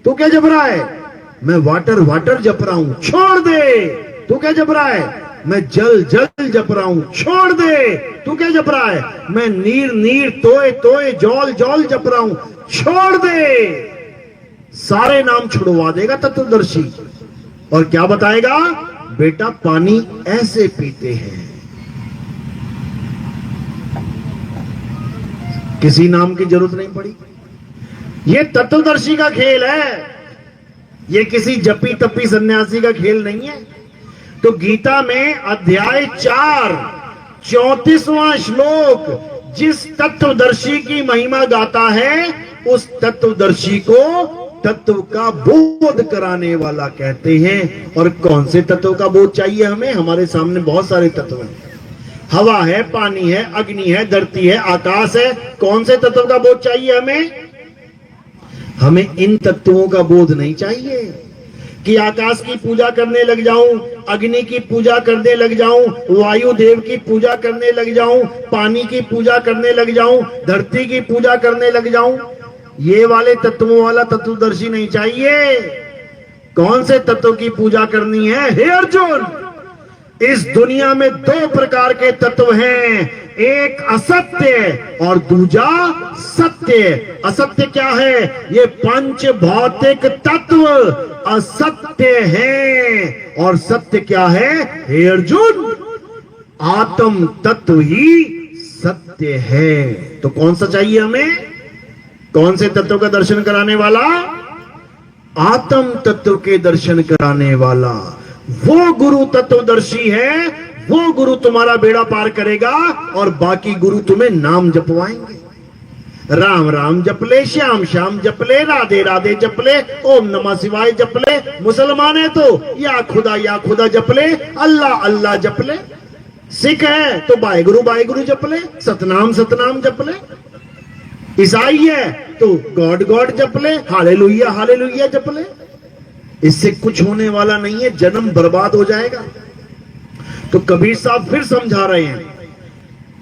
तू क्या जप रहा है? मैं वाटर वाटर जप रहा हूं, छोड़ दे। तू क्या जप रहा है? मैं जल जल जप रहा हूं, छोड़ दे। तू क्या जप रहा है? मैं नीर नीर, तोय तोय, जौल जौल जप रहा हूं, छोड़ दे। सारे नाम छुड़वा देगा तत्वदर्शी। और क्या बताएगा? बेटा पानी ऐसे पीते हैं। किसी नाम की जरूरत नहीं पड़ी। ये तत्वदर्शी का खेल है, ये किसी जपी तपी सन्यासी का खेल नहीं है। तो गीता में अध्याय 4 34वां श्लोक जिस तत्वदर्शी की महिमा गाता है, उस तत्वदर्शी को तत्व का बोध कराने वाला कहते हैं। और कौन से तत्व का बोध चाहिए हमें? हमारे सामने बहुत सारे तत्व हैं। हवा है, पानी है, अग्नि है, धरती है, आकाश है। कौन से तत्व का बोध चाहिए हमें? हमें इन तत्वों का बोध नहीं चाहिए कि आकाश की पूजा करने लग जाऊं, अग्नि की पूजा करने लग जाऊं, वायु देव की पूजा करने लग जाऊं, पानी की पूजा करने लग जाऊं, धरती की पूजा करने लग जाऊं। ये वाले तत्वों वाला तत्वदर्शी नहीं चाहिए। कौन से तत्व की पूजा करनी है? हे अर्जुन, इस दुनिया में 2 प्रकार के तत्व हैं, एक असत्य और दूजा सत्य। असत्य क्या है? ये 5 भौतिक तत्व असत्य है। और सत्य क्या है? हे अर्जुन, आत्म तत्व ही सत्य है। तो कौन सा चाहिए हमें? कौन से तत्व का दर्शन कराने वाला? आत्म तत्व के दर्शन कराने वाला। वो गुरु तत्वदर्शी है, वो गुरु तुम्हारा बेड़ा पार करेगा। और बाकी गुरु तुम्हें नाम जपवाएंगे। राम राम जपले, श्याम श्याम जपले, राधे राधे जपले, ओम नमः शिवाय जपले। मुसलमान है तो या खुदा जपले, अल्लाह अल्लाह जपले। सिख है तो वाहेगुरु जपले, सतनाम सतनाम जपले। ईसाई है तो गॉड गॉड जपले, हालेलुया हालेलुया जपले। इससे कुछ होने वाला नहीं है, जन्म बर्बाद हो जाएगा। तो कबीर साहब फिर समझा रहे हैं,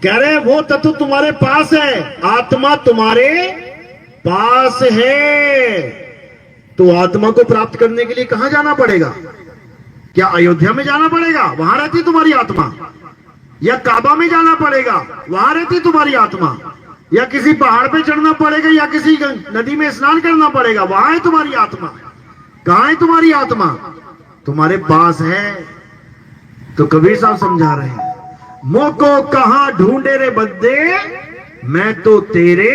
कह रहे हैं वो तत्व तुम्हारे पास है, आत्मा तुम्हारे पास है। तो आत्मा को प्राप्त करने के लिए कहां जाना पड़ेगा? क्या अयोध्या में जाना पड़ेगा? वहां रहती तुम्हारी आत्मा? या काबा में जाना पड़ेगा? वहां रहती तुम्हारी आत्मा? या किसी पहाड़ पे चढ़ना पड़ेगा? या किसी नदी में स्नान करना पड़ेगा? वहां है तुम्हारी आत्मा? कहां है तुम्हारी आत्मा? तुम्हारे पास है। तो कबीर साहब समझा रहे हैं, मोको कहां ढूंढे रे बद्दे, मैं तो तेरे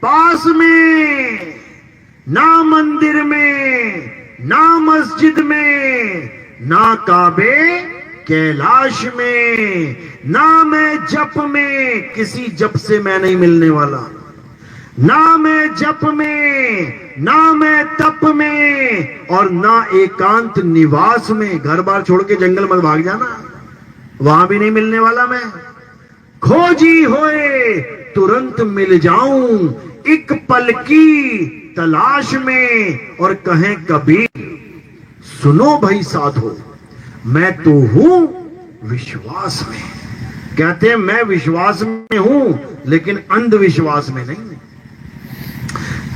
पास में। ना मंदिर में, ना मस्जिद में, ना काबे कैलाश में, ना मैं जप में, किसी जप से मैं नहीं मिलने वाला। ना मैं जप में, ना मैं तप में, और ना एकांत निवास में। घर बार छोड़ के जंगल मत भाग जाना, वहां भी नहीं मिलने वाला मैं। खोजी होए तुरंत मिल जाऊं, एक पल की तलाश में। और कहें कबीर सुनो भाई साधो, मैं तो हूं विश्वास में। कहते हैं मैं विश्वास में हूं, लेकिन अंधविश्वास में नहीं।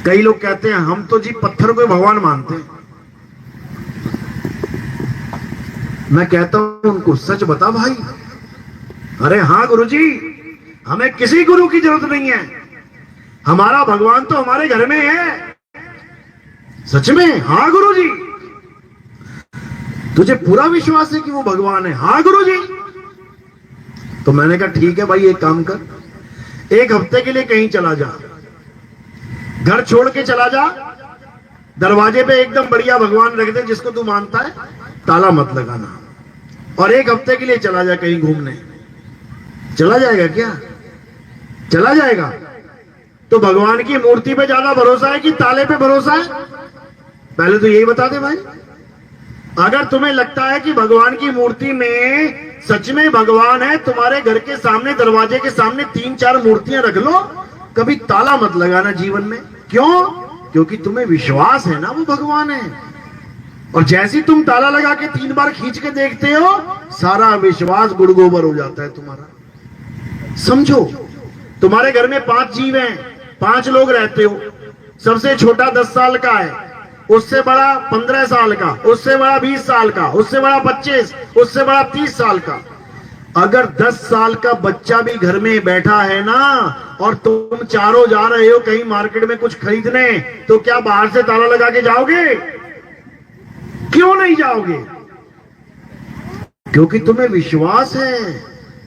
कई लोग कहते हैं हम तो जी पत्थर को भगवान मानते हैं। मैं कहता हूं उनको, सच बता भाई। अरे हां गुरुजी, हमें किसी गुरु की जरूरत नहीं है, हमारा भगवान तो हमारे घर में है। सच में? हां गुरुजी। तुझे पूरा विश्वास है कि वो भगवान है? हां गुरुजी। तो मैंने कहा ठीक है भाई, एक काम कर, एक हफ्ते के लिए कहीं चला जा, घर छोड़ के चला जा, दरवाजे पे एकदम बढ़िया भगवान रख दे जिसको तू मानता है, ताला मत लगाना, और एक हफ्ते के लिए चला जा कहीं घूमने। चला जाएगा क्या? चला जाएगा? तो भगवान की मूर्ति पे ज्यादा भरोसा है कि ताले पे भरोसा है? पहले तो यही बता दे भाई। अगर तुम्हें लगता है कि भगवान की मूर्ति में सच में भगवान है, तुम्हारे घर के सामने, दरवाजे के सामने 3-4 मूर्तियां रख लो, कभी ताला मत लगाना जीवन में। क्यों? क्योंकि तुम्हें विश्वास है ना वो भगवान है। और जैसी तुम ताला लगा के 3 बार खींच के देखते हो, सारा विश्वास गुड़ गोबर हो जाता है तुम्हारा। समझो, तुम्हारे घर में 5 जीव हैं, 5 लोग रहते हो। सबसे छोटा 10 साल का है, उससे बड़ा 15 साल का, उससे बड़ा 20 साल का, उससे बड़ा 25, उससे बड़ा 30 साल का। अगर 10 साल का बच्चा भी घर में बैठा है ना, और तुम चारों जा रहे हो कहीं मार्केट में कुछ खरीदने, तो क्या बाहर से ताला लगा के जाओगे? क्यों नहीं जाओगे? क्योंकि तुम्हें विश्वास है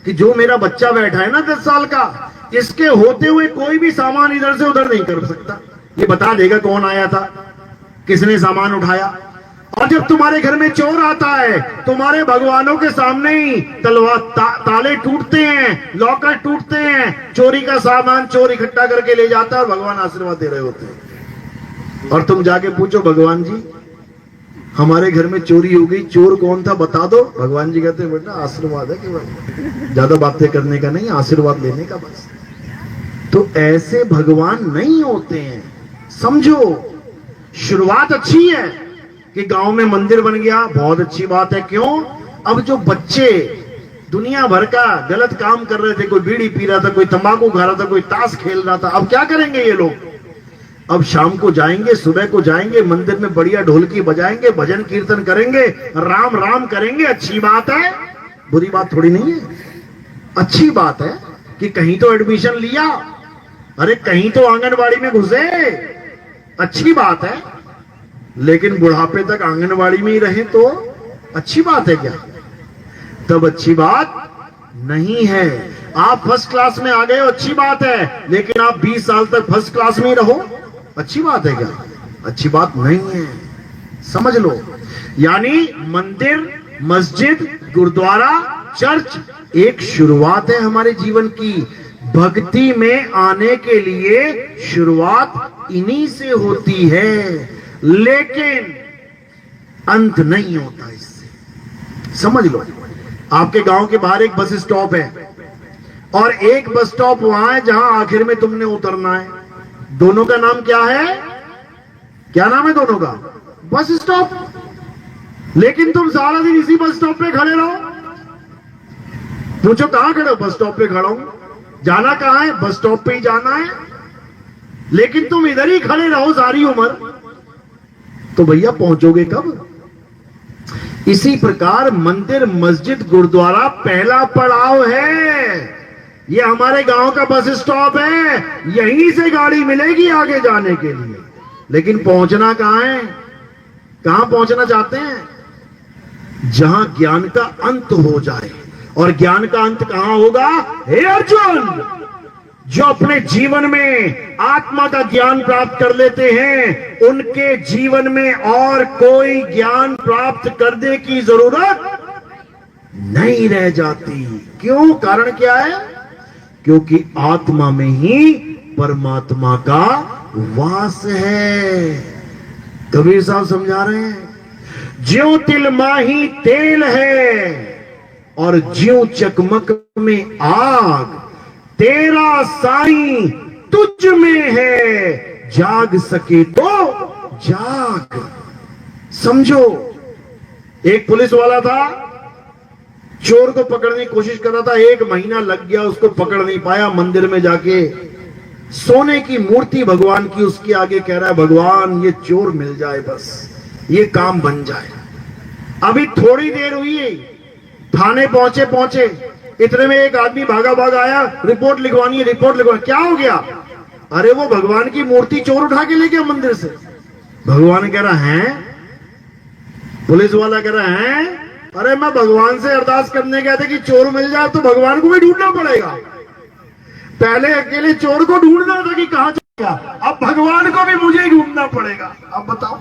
कि जो मेरा बच्चा बैठा है ना 10 साल का, इसके होते हुए कोई भी सामान इधर से उधर नहीं कर सकता। ये बता देगा कौन आया था, किसने सामान उठाया। और जब तुम्हारे घर में चोर आता है, तुम्हारे भगवानों के सामने ही तलवार ताले टूटते हैं, लॉकर टूटते हैं, चोरी का सामान चोर इकट्ठा करके ले जाता है और भगवान आशीर्वाद दे रहे होते हैं। और तुम जाके पूछो भगवान जी हमारे घर में चोरी हो गई, चोर कौन था बता दो। भगवान जी कहते हैं बेटा आशीर्वाद है केवल, ज्यादा बातें करने का नहीं, आशीर्वाद लेने का बस। तो ऐसे भगवान नहीं होते हैं। समझो, शुरुआत अच्छी है कि गांव में मंदिर बन गया, बहुत अच्छी बात है। क्यों? अब जो बच्चे दुनिया भर का गलत काम कर रहे थे, कोई बीड़ी पी रहा था, कोई तंबाकू खा रहा था, कोई ताश खेल रहा था, अब क्या करेंगे ये लोग? अब शाम को जाएंगे, सुबह को जाएंगे, मंदिर में बढ़िया ढोलकी बजाएंगे, भजन कीर्तन करेंगे, राम राम करेंगे। अच्छी बात है, बुरी बात थोड़ी नहीं है। अच्छी बात है कि कहीं तो एडमिशन लिया, अरे कहीं तो आंगनबाड़ी में घुसे, अच्छी बात है। लेकिन बुढ़ापे तक आंगनबाड़ी में ही रहे तो अच्छी बात है क्या? तब अच्छी बात नहीं है। आप फर्स्ट क्लास में आ गए हो, अच्छी बात है, लेकिन आप 20 साल तक फर्स्ट क्लास में ही रहो, अच्छी बात है क्या? अच्छी बात नहीं है। समझ लो, यानी मंदिर, मस्जिद, गुरुद्वारा, चर्च एक शुरुआत है हमारे जीवन की। भक्ति में आने के लिए शुरुआत इन्हीं से होती है, लेकिन अंत नहीं होता इससे। समझ लो, आपके गांव के बाहर एक बस स्टॉप है और एक बस स्टॉप वहां है जहां आखिर में तुमने उतरना है। दोनों का नाम क्या है? क्या नाम है दोनों का? Bus stop. लेकिन तुम सारा दिन इसी बस स्टॉप पे खड़े रहो। पूछो कहां खड़े हो? बस स्टॉप पे खड़ा हूं। जाना कहां है? बस स्टॉप पे ही जाना है। लेकिन तुम इधर ही खड़े रहो सारी उम्र, तो भैया पहुंचोगे कब? इसी प्रकार मंदिर, मस्जिद, गुरुद्वारा पहला पड़ाव है। ये हमारे गांव का बस स्टॉप है, यहीं से गाड़ी मिलेगी आगे जाने के लिए। लेकिन पहुंचना कहां है? कहां पहुंचना चाहते हैं? जहां ज्ञान का अंत हो जाए और ज्ञान का अंत कहां होगा? हे अर्जुन, जो अपने जीवन में आत्मा का ज्ञान प्राप्त कर लेते हैं, उनके जीवन में और कोई ज्ञान प्राप्त करने की जरूरत नहीं रह जाती। क्यों? कारण क्या है? क्योंकि आत्मा में ही परमात्मा का वास है। कबीर साहब समझा रहे हैं, ज्यों तिल माही तेल है और ज्यों चकमक में आग, तेरा साईं तुझ में है, जाग सके तो जाग। समझो, एक पुलिस वाला था, चोर को पकड़ने की कोशिश कर रहा था, 1 महीना लग गया, उसको पकड़ नहीं पाया। मंदिर में जाके सोने की मूर्ति भगवान की उसके आगे कह रहा है, भगवान ये चोर मिल जाए, बस ये काम बन जाए। अभी थोड़ी देर हुई, थाने पहुंचे, इतने में एक आदमी भागा आया, रिपोर्ट लिखवानी है, रिपोर्ट लिखवानी। क्या हो गया? अरे वो भगवान की मूर्ति चोर उठा के ले गया मंदिर से। भगवान कह रहा है, पुलिस वाला कह रहा है, अरे मैं भगवान से अरदास करने गया था कि चोर मिल जाए, तो भगवान को भी ढूंढना पड़ेगा। पहले अकेले चोर को ढूंढना था कि कहां जाएगा, अब भगवान को भी मुझे ही ढूंढना पड़ेगा। अब बताओ,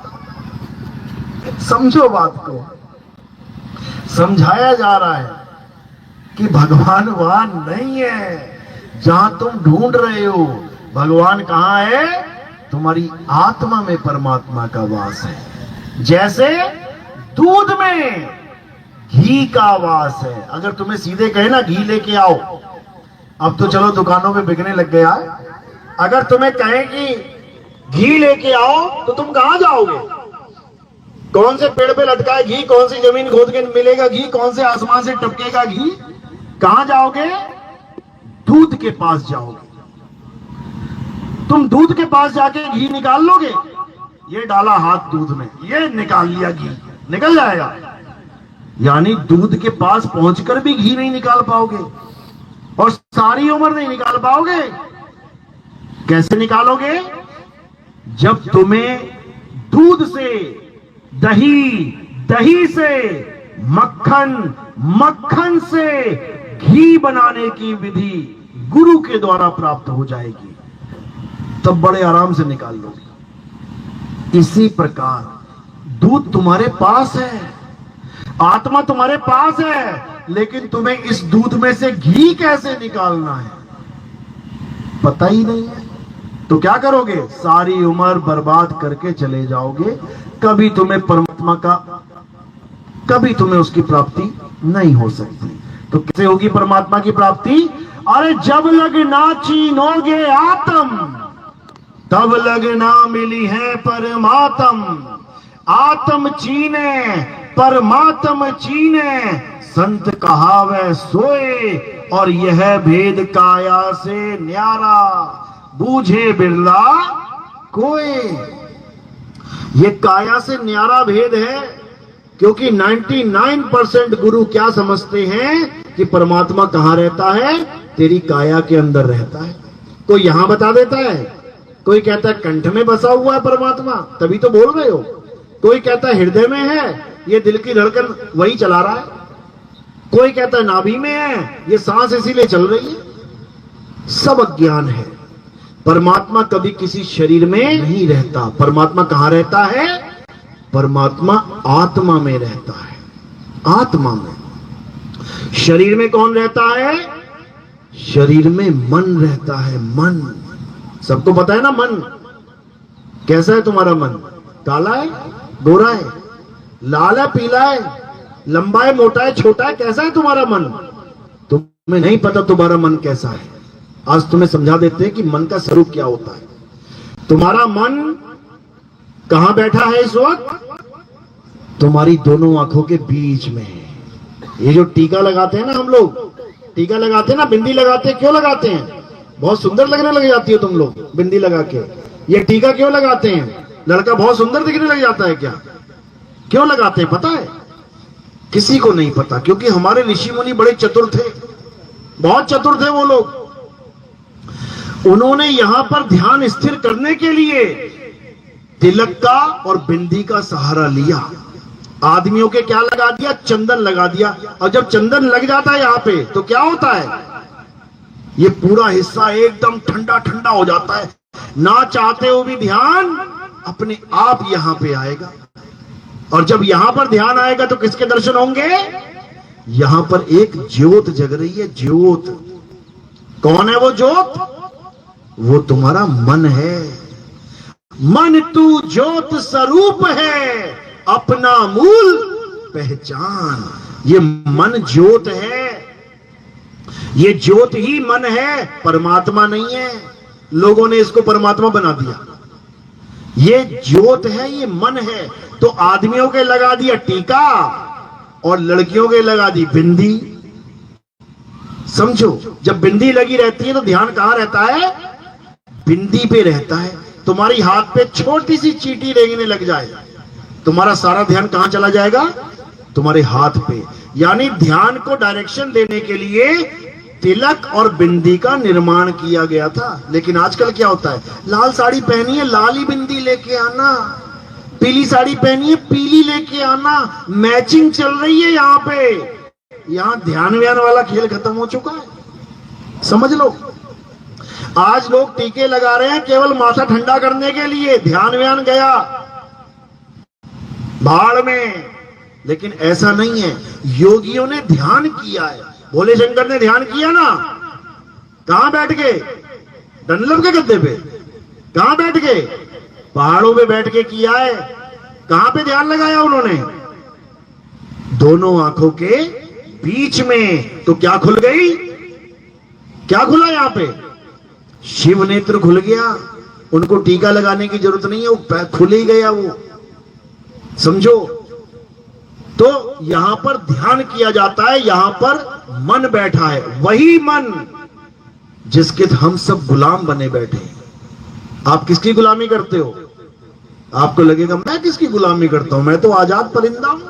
समझो बात को। समझाया जा रहा है कि भगवान वहां नहीं है जहां तुम ढूंढ रहे हो। भगवान कहां है? तुम्हारी आत्मा में परमात्मा का वास है। जैसे दूध में घी का वास है। अगर तुम्हें सीधे कहे ना घी लेके आओ, अब तो चलो दुकानों में बिकने लग गया है, अगर तुम्हें कहे कि घी लेके आओ तो तुम कहां जाओगे? कौन से पेड़ पे लटका है घी? कौन सी जमीन खोद के मिलेगा घी? कौन से आसमान से टपकेगा घी? कहां जाओगे? दूध के पास जाओगे। तुम दूध के पास जाके घी निकाल लोगे? ये डाला हाथ दूध में, ये निकाल लिया घी, निकल जाएगा? यानी दूध के पास पहुंचकर भी घी नहीं निकाल पाओगे और सारी उम्र नहीं निकाल पाओगे। कैसे निकालोगे? जब तुम्हें दूध से दही, दही से मक्खन, मक्खन से घी बनाने की विधि गुरु के द्वारा प्राप्त हो जाएगी, तब बड़े आराम से निकाल लोगे। इसी प्रकार दूध तुम्हारे पास है, आत्मा तुम्हारे पास है, लेकिन तुम्हें इस दूध में से घी कैसे निकालना है पता ही नहीं है। तो क्या करोगे? सारी उम्र बर्बाद करके चले जाओगे। कभी तुम्हें परमात्मा का, कभी तुम्हें उसकी प्राप्ति नहीं हो सकती। तो कैसे होगी परमात्मा की प्राप्ति? अरे जब लग ना चीनोगे आत्म, तब लग ना मिली है परमात्म। आत्म चीने परमात्म चीने, संत कहावे सोए, और यह भेद काया से न्यारा, बूझे बिरला कोई। ये काया से न्यारा भेद है, क्योंकि 99% गुरु क्या समझते हैं कि परमात्मा कहां रहता है? तेरी काया के अंदर रहता है। कोई यहां बता देता है, कोई कहता है कंठ में बसा हुआ है परमात्मा, तभी तो बोल रहे हो। कोई कहता है हृदय में है, ये दिल की धड़कन वही चला रहा है। कोई कहता है नाभि में है, ये सांस इसीलिए चल रही है। सब अज्ञान है। परमात्मा कभी किसी शरीर में नहीं रहता। परमात्मा कहां रहता है? परमात्मा आत्मा में रहता है, आत्मा में। शरीर में कौन रहता है? शरीर में मन रहता है, मन। सबको पता है ना मन कैसा है? तुम्हारा मन काला है, गोरा है, लाल है, पीला है, लंबा है, मोटा है, छोटा है? कैसा है तुम्हारा मन? तुम्हें नहीं पता तुम्हारा मन कैसा है। आज तुम्हें समझा देते हैं कि मन का स्वरूप क्या होता है। तुम्हारा मन कहां बैठा है इस वक्त? तुम्हारी दोनों आंखों के बीच में है। ये जो टीका लगाते हैं ना, हम लोग टीका लगाते हैं ना, बिंदी लगाते हैं, क्यों लगाते हैं? बहुत सुंदर लगने लग जाती हो तुम लोग बिंदी लगा के। ये टीका क्यों लगाते हैं? लड़का बहुत सुंदर दिखने लग जाता है क्या? क्यों लगाते हैं पता है? किसी को नहीं पता, क्योंकि हमारे ऋषि मुनि बड़े चतुर थे, बहुत चतुर थे वो लोग। उन्होंने यहां पर ध्यान स्थिर करने के लिए तिलक का और बिंदी का सहारा लिया। आदमियों के क्या लगा दिया? चंदन लगा दिया। और जब चंदन लग जाता है यहां पे तो क्या होता है? ये पूरा हिस्सा एकदम ठंडा ठंडा हो जाता है। ना चाहते हो भी ध्यान अपने आप यहां पे आएगा। और जब यहां पर ध्यान आएगा तो किसके दर्शन होंगे? यहां पर एक ज्योत जग रही है, ज्योत। कौन है वो ज्योत? वो तुम्हारा मन है। मन तू ज्योत स्वरूप है, अपना मूल पहचान। ये मन ज्योत है, ये ज्योत ही मन है, परमात्मा नहीं है। लोगों ने इसको परमात्मा बना दिया। ये ज्योत है, ये मन है। तो आदमियों के लगा दिया टीका और लड़कियों के लगा दी बिंदी। समझो, जब बिंदी लगी रहती है तो ध्यान कहां रहता है? बिंदी पे रहता है। तुम्हारी हाथ पे छोटी सी चींटी रेंगने लग जाए, तुम्हारा सारा ध्यान कहां चला जाएगा? तुम्हारे हाथ पे। यानी ध्यान को डायरेक्शन देने के लिए तिलक और बिंदी का निर्माण किया गया था। लेकिन आजकल क्या होता है? लाल साड़ी पहनी है, लाल ही बिंदी लेके आना। पीली साड़ी पहनी है, पीली लेके आना। मैचिंग चल रही है यहां पे। यहां ध्यान व्यान वाला खेल खत्म हो चुका है, समझ लो। आज लोग टीके लगा रहे हैं केवल माथा ठंडा करने के लिए। ध्यान व्यान गया भाड़ में। लेकिन ऐसा नहीं है, योगियों ने ध्यान किया है। भोले शंकर ने ध्यान किया ना, कहां बैठ के? डनलप के गद्दे पे। कहां बैठ के? पहाड़ों पे बैठ के किया है। कहां पे ध्यान लगाया उन्होंने? दोनों आंखों के बीच में। तो क्या खुल गई? क्या खुला यहां पे? शिव नेत्र खुल गया। उनको टीका लगाने की जरूरत नहीं है, वो खुल ही गया वो। समझो, तो यहां पर ध्यान किया जाता है, यहां पर मन बैठा है। वही मन जिसके हम सब गुलाम बने बैठे हैं। आप किसकी गुलामी करते हो? आपको लगेगा मैं किसकी गुलामी करता हूं, मैं तो आजाद परिंदा हूं।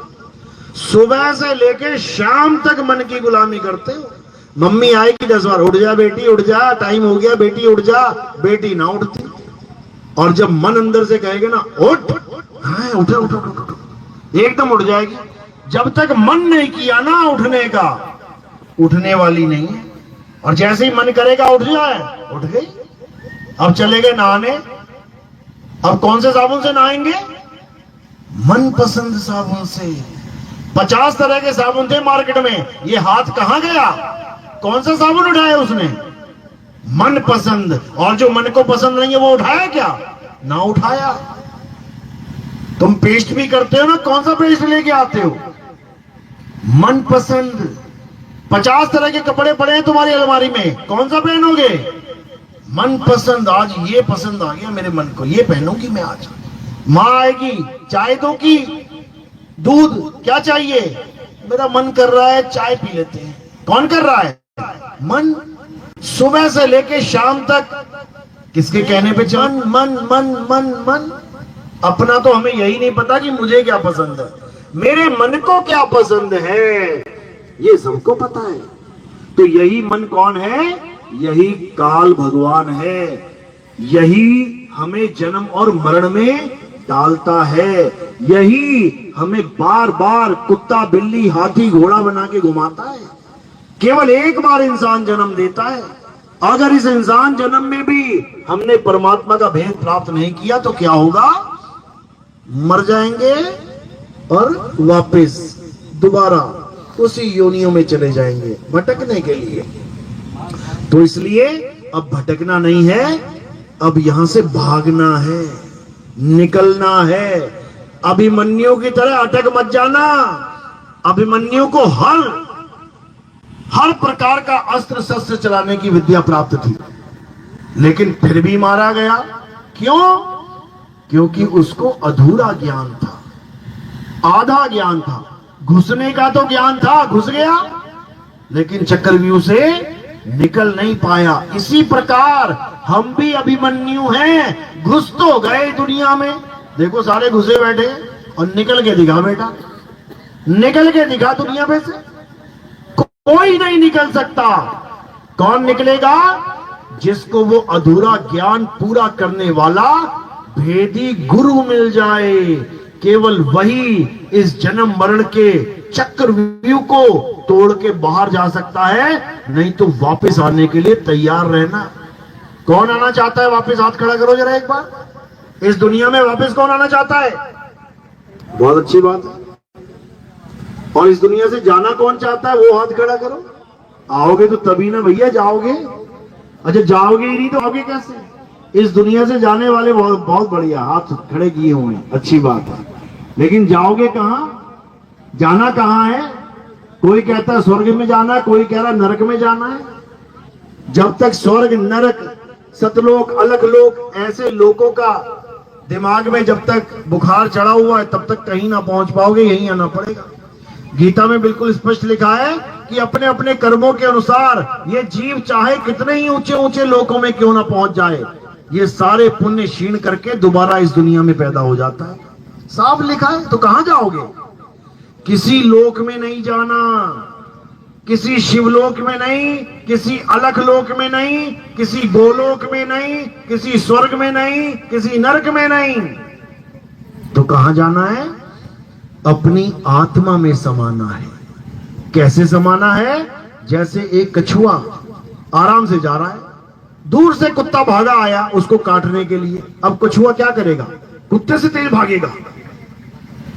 सुबह से लेकर शाम तक मन की गुलामी करते हो। मम्मी आएगी 10 बार, उठ जा बेटी उठ जा, टाइम हो गया बेटी उठ जा। बेटी ना उठती। और जब मन अंदर से कहेगा ना उठ, हाँ उठो उठो उठो, एकदम उठ जाएगी। जब तक मन नहीं किया ना उठने का, उठने वाली नहीं है। और जैसे ही मन करेगा उठ जाए, उठ गई। अब चले गए नहाने। अब कौन से साबुन से नहाएंगे? मनपसंद साबुन से। 50 तरह के साबुन थे मार्केट में, ये हाथ कहां गया? कौन सा साबुन उठाया उसने? मनपसंद। और जो मन को पसंद नहीं है वो उठाया क्या? ना उठाया। तुम पेस्ट भी करते हो ना, कौन सा पेस्ट लेके आते हो? मनपसंद। 50 तरह के कपड़े पड़े हैं तुम्हारी अलमारी में, कौन सा पहनोगे? मनपसंद। आज ये पसंद आ गया मेरे मन को, ये पहनूंगी मैं आज। माँ आएगी, चाय दो की दूध, क्या चाहिए? मेरा मन कर रहा है चाय पी लेते हैं। कौन कर रहा है? मन। सुबह से लेके शाम तक किसके कहने पे चल? मन मन मन मन। अपना तो हमें यही नहीं पता कि मुझे क्या पसंद है, मेरे मन को क्या पसंद है, ये सबको पता है। तो यही मन कौन है? यही काल भगवान है। यही हमें जन्म और मरण में डालता है। यही हमें बार बार कुत्ता बिल्ली हाथी घोड़ा बना के घुमाता है। केवल एक बार इंसान जन्म देता है। अगर इस इंसान जन्म में भी हमने परमात्मा का भेद प्राप्त नहीं किया तो क्या होगा? मर जाएंगे और वापस दोबारा उसी योनियों में चले जाएंगे भटकने के लिए। तो इसलिए अब भटकना नहीं है, अब यहां से भागना है, निकलना है। अभिमन्यु की तरह अटक मत जाना। अभिमन्यु को हर प्रकार का अस्त्र शस्त्र चलाने की विद्या प्राप्त थी, लेकिन फिर भी मारा गया। क्यों? क्योंकि उसको अधूरा ज्ञान था, आधा ज्ञान था। घुसने का तो ज्ञान था, घुस गया, लेकिन चक्रव्यूह से निकल नहीं पाया। इसी प्रकार हम भी अभिमन्यु हैं, घुस तो गए दुनिया में। देखो सारे घुसे बैठे और निकल के दिखा बेटा, निकल के दिखा दुनिया में से। कोई नहीं निकल सकता। कौन निकलेगा? जिसको वो अधूरा ज्ञान पूरा करने वाला भेदी गुरु मिल जाए। केवल वही इस जन्म मरण के चक्रव्यूह को तोड़ के बाहर जा सकता है, नहीं तो वापस आने के लिए तैयार रहना। कौन आना चाहता है वापस? हाथ खड़ा करो जरा एक बार। इस दुनिया में वापस कौन आना चाहता है? बहुत अच्छी बात है। और इस दुनिया से जाना कौन चाहता है? वो हाथ खड़ा करो। आओगे तो तभी ना भैया, जाओगे। अच्छा जाओगे ही नहीं तो आओगे कैसे? इस दुनिया से जाने वाले बहुत बढ़िया हाथ खड़े किए हुए हैं, अच्छी बात है। लेकिन जाओगे कहां? जाना कहां है? कोई कहता है स्वर्ग में जाना है, कोई कह रहा है नरक में जाना है। जब तक स्वर्ग नरक सतलोक अलकलोक ऐसे लोगों का दिमाग में जब तक बुखार चढ़ा हुआ है तब तक कहीं ना पहुंच पाओगे, यहीं आना पड़ेगा। गीता में बिल्कुल स्पष्ट लिखा है कि अपने अपने कर्मों के अनुसार ये जीव चाहे कितने ही ऊंचे ऊंचे लोकों में क्यों ना पहुंच जाए, ये सारे पुण्य क्षीण करके दोबारा इस दुनिया में पैदा हो जाता है। साफ लिखा है। तो कहां जाओगे? किसी लोक में नहीं जाना, किसी शिवलोक में नहीं, किसी अलख लोक में नहीं, किसी गोलोक में नहीं, किसी स्वर्ग में नहीं, किसी नरक में नहीं। तो कहां जाना है? अपनी आत्मा में समाना है। कैसे समाना है? जैसे एक कछुआ आराम से जा रहा है, दूर से कुत्ता भागा आया उसको काटने के लिए। अब कछुआ क्या करेगा? कुत्ते से तेज भागेगा?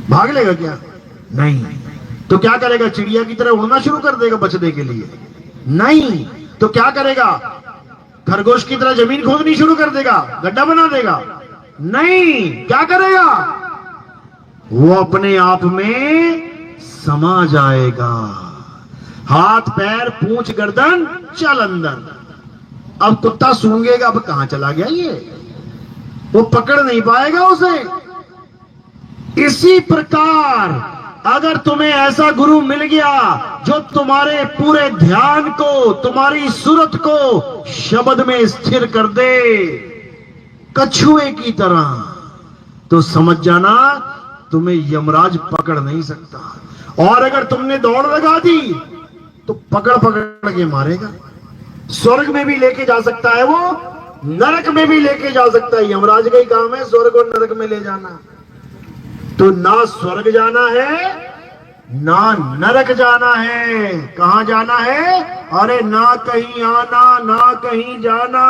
भाग लेगा क्या? नहीं। तो क्या करेगा? चिड़िया की तरह उड़ना शुरू कर देगा बचने के लिए? नहीं। तो क्या करेगा? खरगोश की तरह जमीन खोदनी शुरू कर देगा, गड्ढा बना देगा? नहीं। क्या करेगा? वो अपने आप में समा जाएगा। हाथ पैर पूंछ गर्दन चल अंदर। अब कुत्ता सूंघेगा, अब कहां चला गया ये? वो पकड़ नहीं पाएगा उसे। इसी प्रकार अगर तुम्हें ऐसा गुरु मिल गया जो तुम्हारे पूरे ध्यान को, तुम्हारी सूरत को शब्द में स्थिर कर दे कछुए की तरह, तो समझ जाना तुम्हें यमराज पकड़ नहीं सकता। और अगर तुमने दौड़ लगा दी तो पकड़ पकड़ के मारेगा। स्वर्ग में भी लेके जा सकता है वो, नरक में भी लेके जा सकता है। यमराज का ही काम है स्वर्ग और नरक में ले जाना। तो ना स्वर्ग जाना है ना नरक जाना है। कहां जाना है? अरे ना कहीं आना ना कहीं जाना,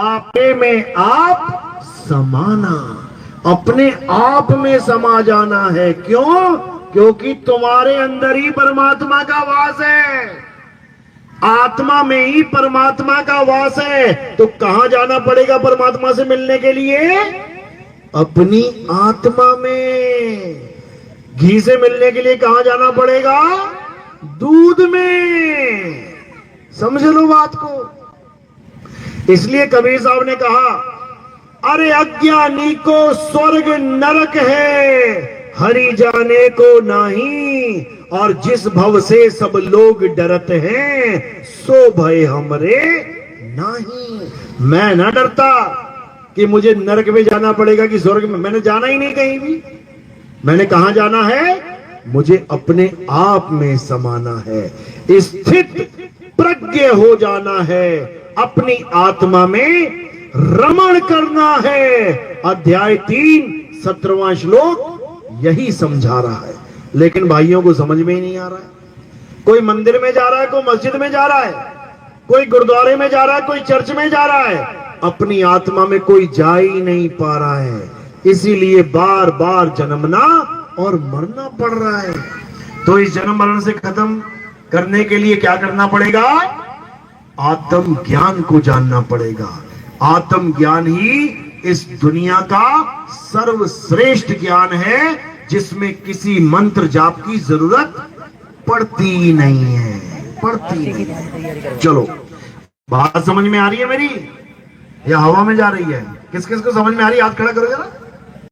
आपे में आप समाना, अपने आप में समा जाना है। क्यों? क्योंकि तुम्हारे अंदर ही परमात्मा का वास है, आत्मा में ही परमात्मा का वास है। तो कहां जाना पड़ेगा परमात्मा से मिलने के लिए? अपनी आत्मा में। घी से मिलने के लिए कहां जाना पड़ेगा? दूध में। समझ लो बात को। इसलिए कबीर साहब ने कहा, अरे अज्ञानी को स्वर्ग नरक है, हरि जाने को नहीं। और जिस भव से सब लोग डरत हैं, सो भय हमरे नहीं। मैं ना डरता कि मुझे नरक में जाना पड़ेगा कि स्वर्ग में। मैंने जाना ही नहीं कहीं भी। मैंने कहां जाना है? मुझे अपने आप में समाना है, स्थित प्रज्ञ हो जाना है, अपनी आत्मा में रमण करना है। अध्याय 3 17वां श्लोक यही समझा रहा है। लेकिन भाइयों को समझ में ही नहीं आ रहा है। कोई मंदिर में जा रहा है, कोई मस्जिद में जा रहा है, कोई गुरुद्वारे में जा रहा है, कोई चर्च में जा रहा है, अपनी आत्मा में कोई जा ही नहीं पा रहा है। इसीलिए बार बार जन्मना और मरना पड़ रहा है। तो इस जन्म मरण से खत्म करने के लिए क्या करना पड़ेगा? आत्म ज्ञान को जानना पड़ेगा। आत्म ज्ञान ही इस दुनिया का सर्वश्रेष्ठ ज्ञान है, जिसमें किसी मंत्र जाप की जरूरत पड़ती नहीं है, पड़ती नहीं। चलो बात समझ में आ रही है मेरी या हवा में जा रही है? किस किस को समझ में आ रही है? हाथ खड़ा करो जरा।